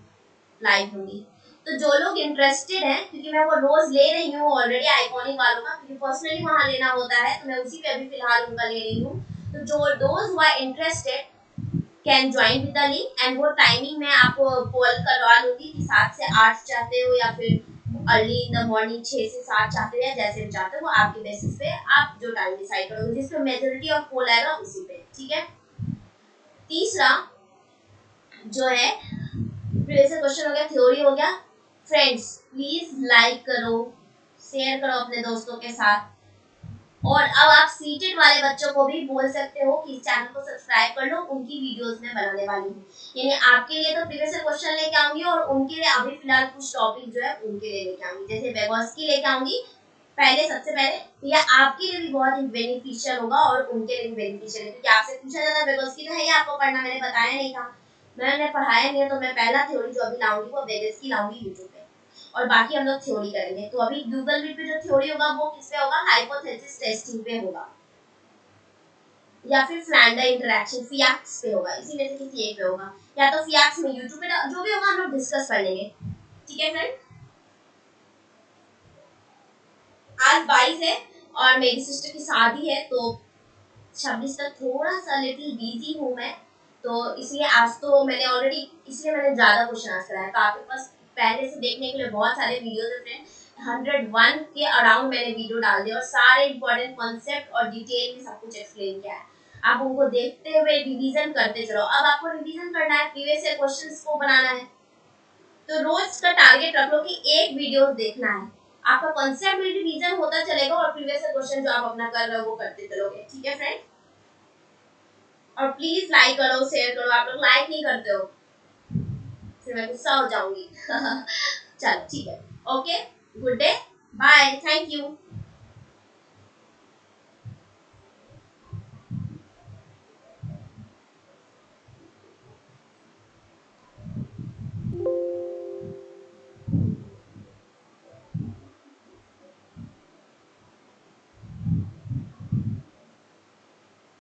लाइव लूंगी। तो जो लोग इंटरेस्टेड हैं, क्योंकि मैं वो रोज ले रही हूँ ऑलरेडी आइकॉनिक वालों का, क्योंकि पर्सनली वहां लेना होता है, तो मैं उसी पे अभी फिलहाल उनका ले रही हूँ। तो जो those who are interested can join with the link, and वो टाइमिंग मैं आपको कॉल करवा लूंगी कि 7 से 8 चाहते हो या फिर अर्ली इन द मॉर्निंग 6 से 7 चाहते हो, या जैसे भी चाहते हो वो आपके बेसिस पे आप जो टाइम डिसाइड करोगे, जिसपे मेजॉरिटी ऑफ कॉल आएगा उसी पे। ठीक है, तीसरा जो है प्रीवियस क्वेश्चन हो गया, थ्योरी हो गया। फ्रेंड्स प्लीज लाइक करो, शेयर करो अपने दोस्तों के साथ, और अब आप सीटेड वाले बच्चों को भी बोल सकते हो कि इस चैनल को सब्सक्राइब कर लो, उनकी वीडियोस मैं बनाने वाली हूँ। यानी आपके लिए तो प्रीवियस क्वेश्चन लेके आऊंगी और उनके लिए अभी फिलहाल कुछ टॉपिक जो है उनके लिए लेके आऊंगी, जैसे वेगोस्की लेके आऊंगी पहले, सबसे पहले। तो यह आपके लिए भी बहुत ही बेनिफिशियल होगा और उनके लिए भी बेनिफिशियल है, क्योंकि आपसे पूछा जाता है वेगोस्की तो है ही आपको पढ़ना, मैंने बताया नहीं था, मैंने पढ़ाया नहीं है, तो मैं पहला थ्योरी जो अभी लाऊंगी वो वेगोस्की लाऊंगी यूट्यूब पे, और बाकी हम लोग थ्योरी करेंगे। तो अभी गूगल मीट पे जो थ्योरी होगा वो किस पे होगा, हाइपोथेसिस टेस्टिंग पे होगा, या फिर फ्लैंडर इंटरैक्शन फियाक्स पे होगा, इसी में से किसी एक पे होगा, या तो फियाक्स में यूट्यूब पे, जो भी होगा हम लोग डिस्कस कर लेंगे। ठीक है फ्रेंड, आज 22 है और मेरी सिस्टर की शादी है, तो 26 तक थोड़ा सा लिटिल बिजी हूँ मैं, तो इसलिए आज तो मैंने ऑलरेडी, इसलिए मैंने ज़्यादा क्वेश्चन आंसर कराया, तो आपके पास पहले से देखने के लिए बहुत सारे वीडियोस है फ्रेंड, 101 के अराउंड मैंने वीडियो डाल दिया और सारे इंपॉर्टेंट कॉन्सेप्ट और डिटेल में सब कुछ एक्सप्लेन किया है। आप उनको देखते हुए रिवीजन करते चलो। अब आपको रिवीजन करना है, प्रीवियस ईयर क्वेश्चंस को बनाना है, तो रोज का टारगेट रख लो कि एक वीडियो देखना है, आपका कॉन्सेप्ट में रिवीजन होता चलेगा और प्रीवियस ईयर क्वेश्चन जो आप अपना कर रहे हो वो करते चलोगे। ठीक है फ्रेंड, और प्लीज लाइक करो, शेयर करो, आप लोग लाइक नहीं करते हो फिर मैं गुस्सा हो जाऊंगी। चलो ठीक है, okay, good day, bye, thank you.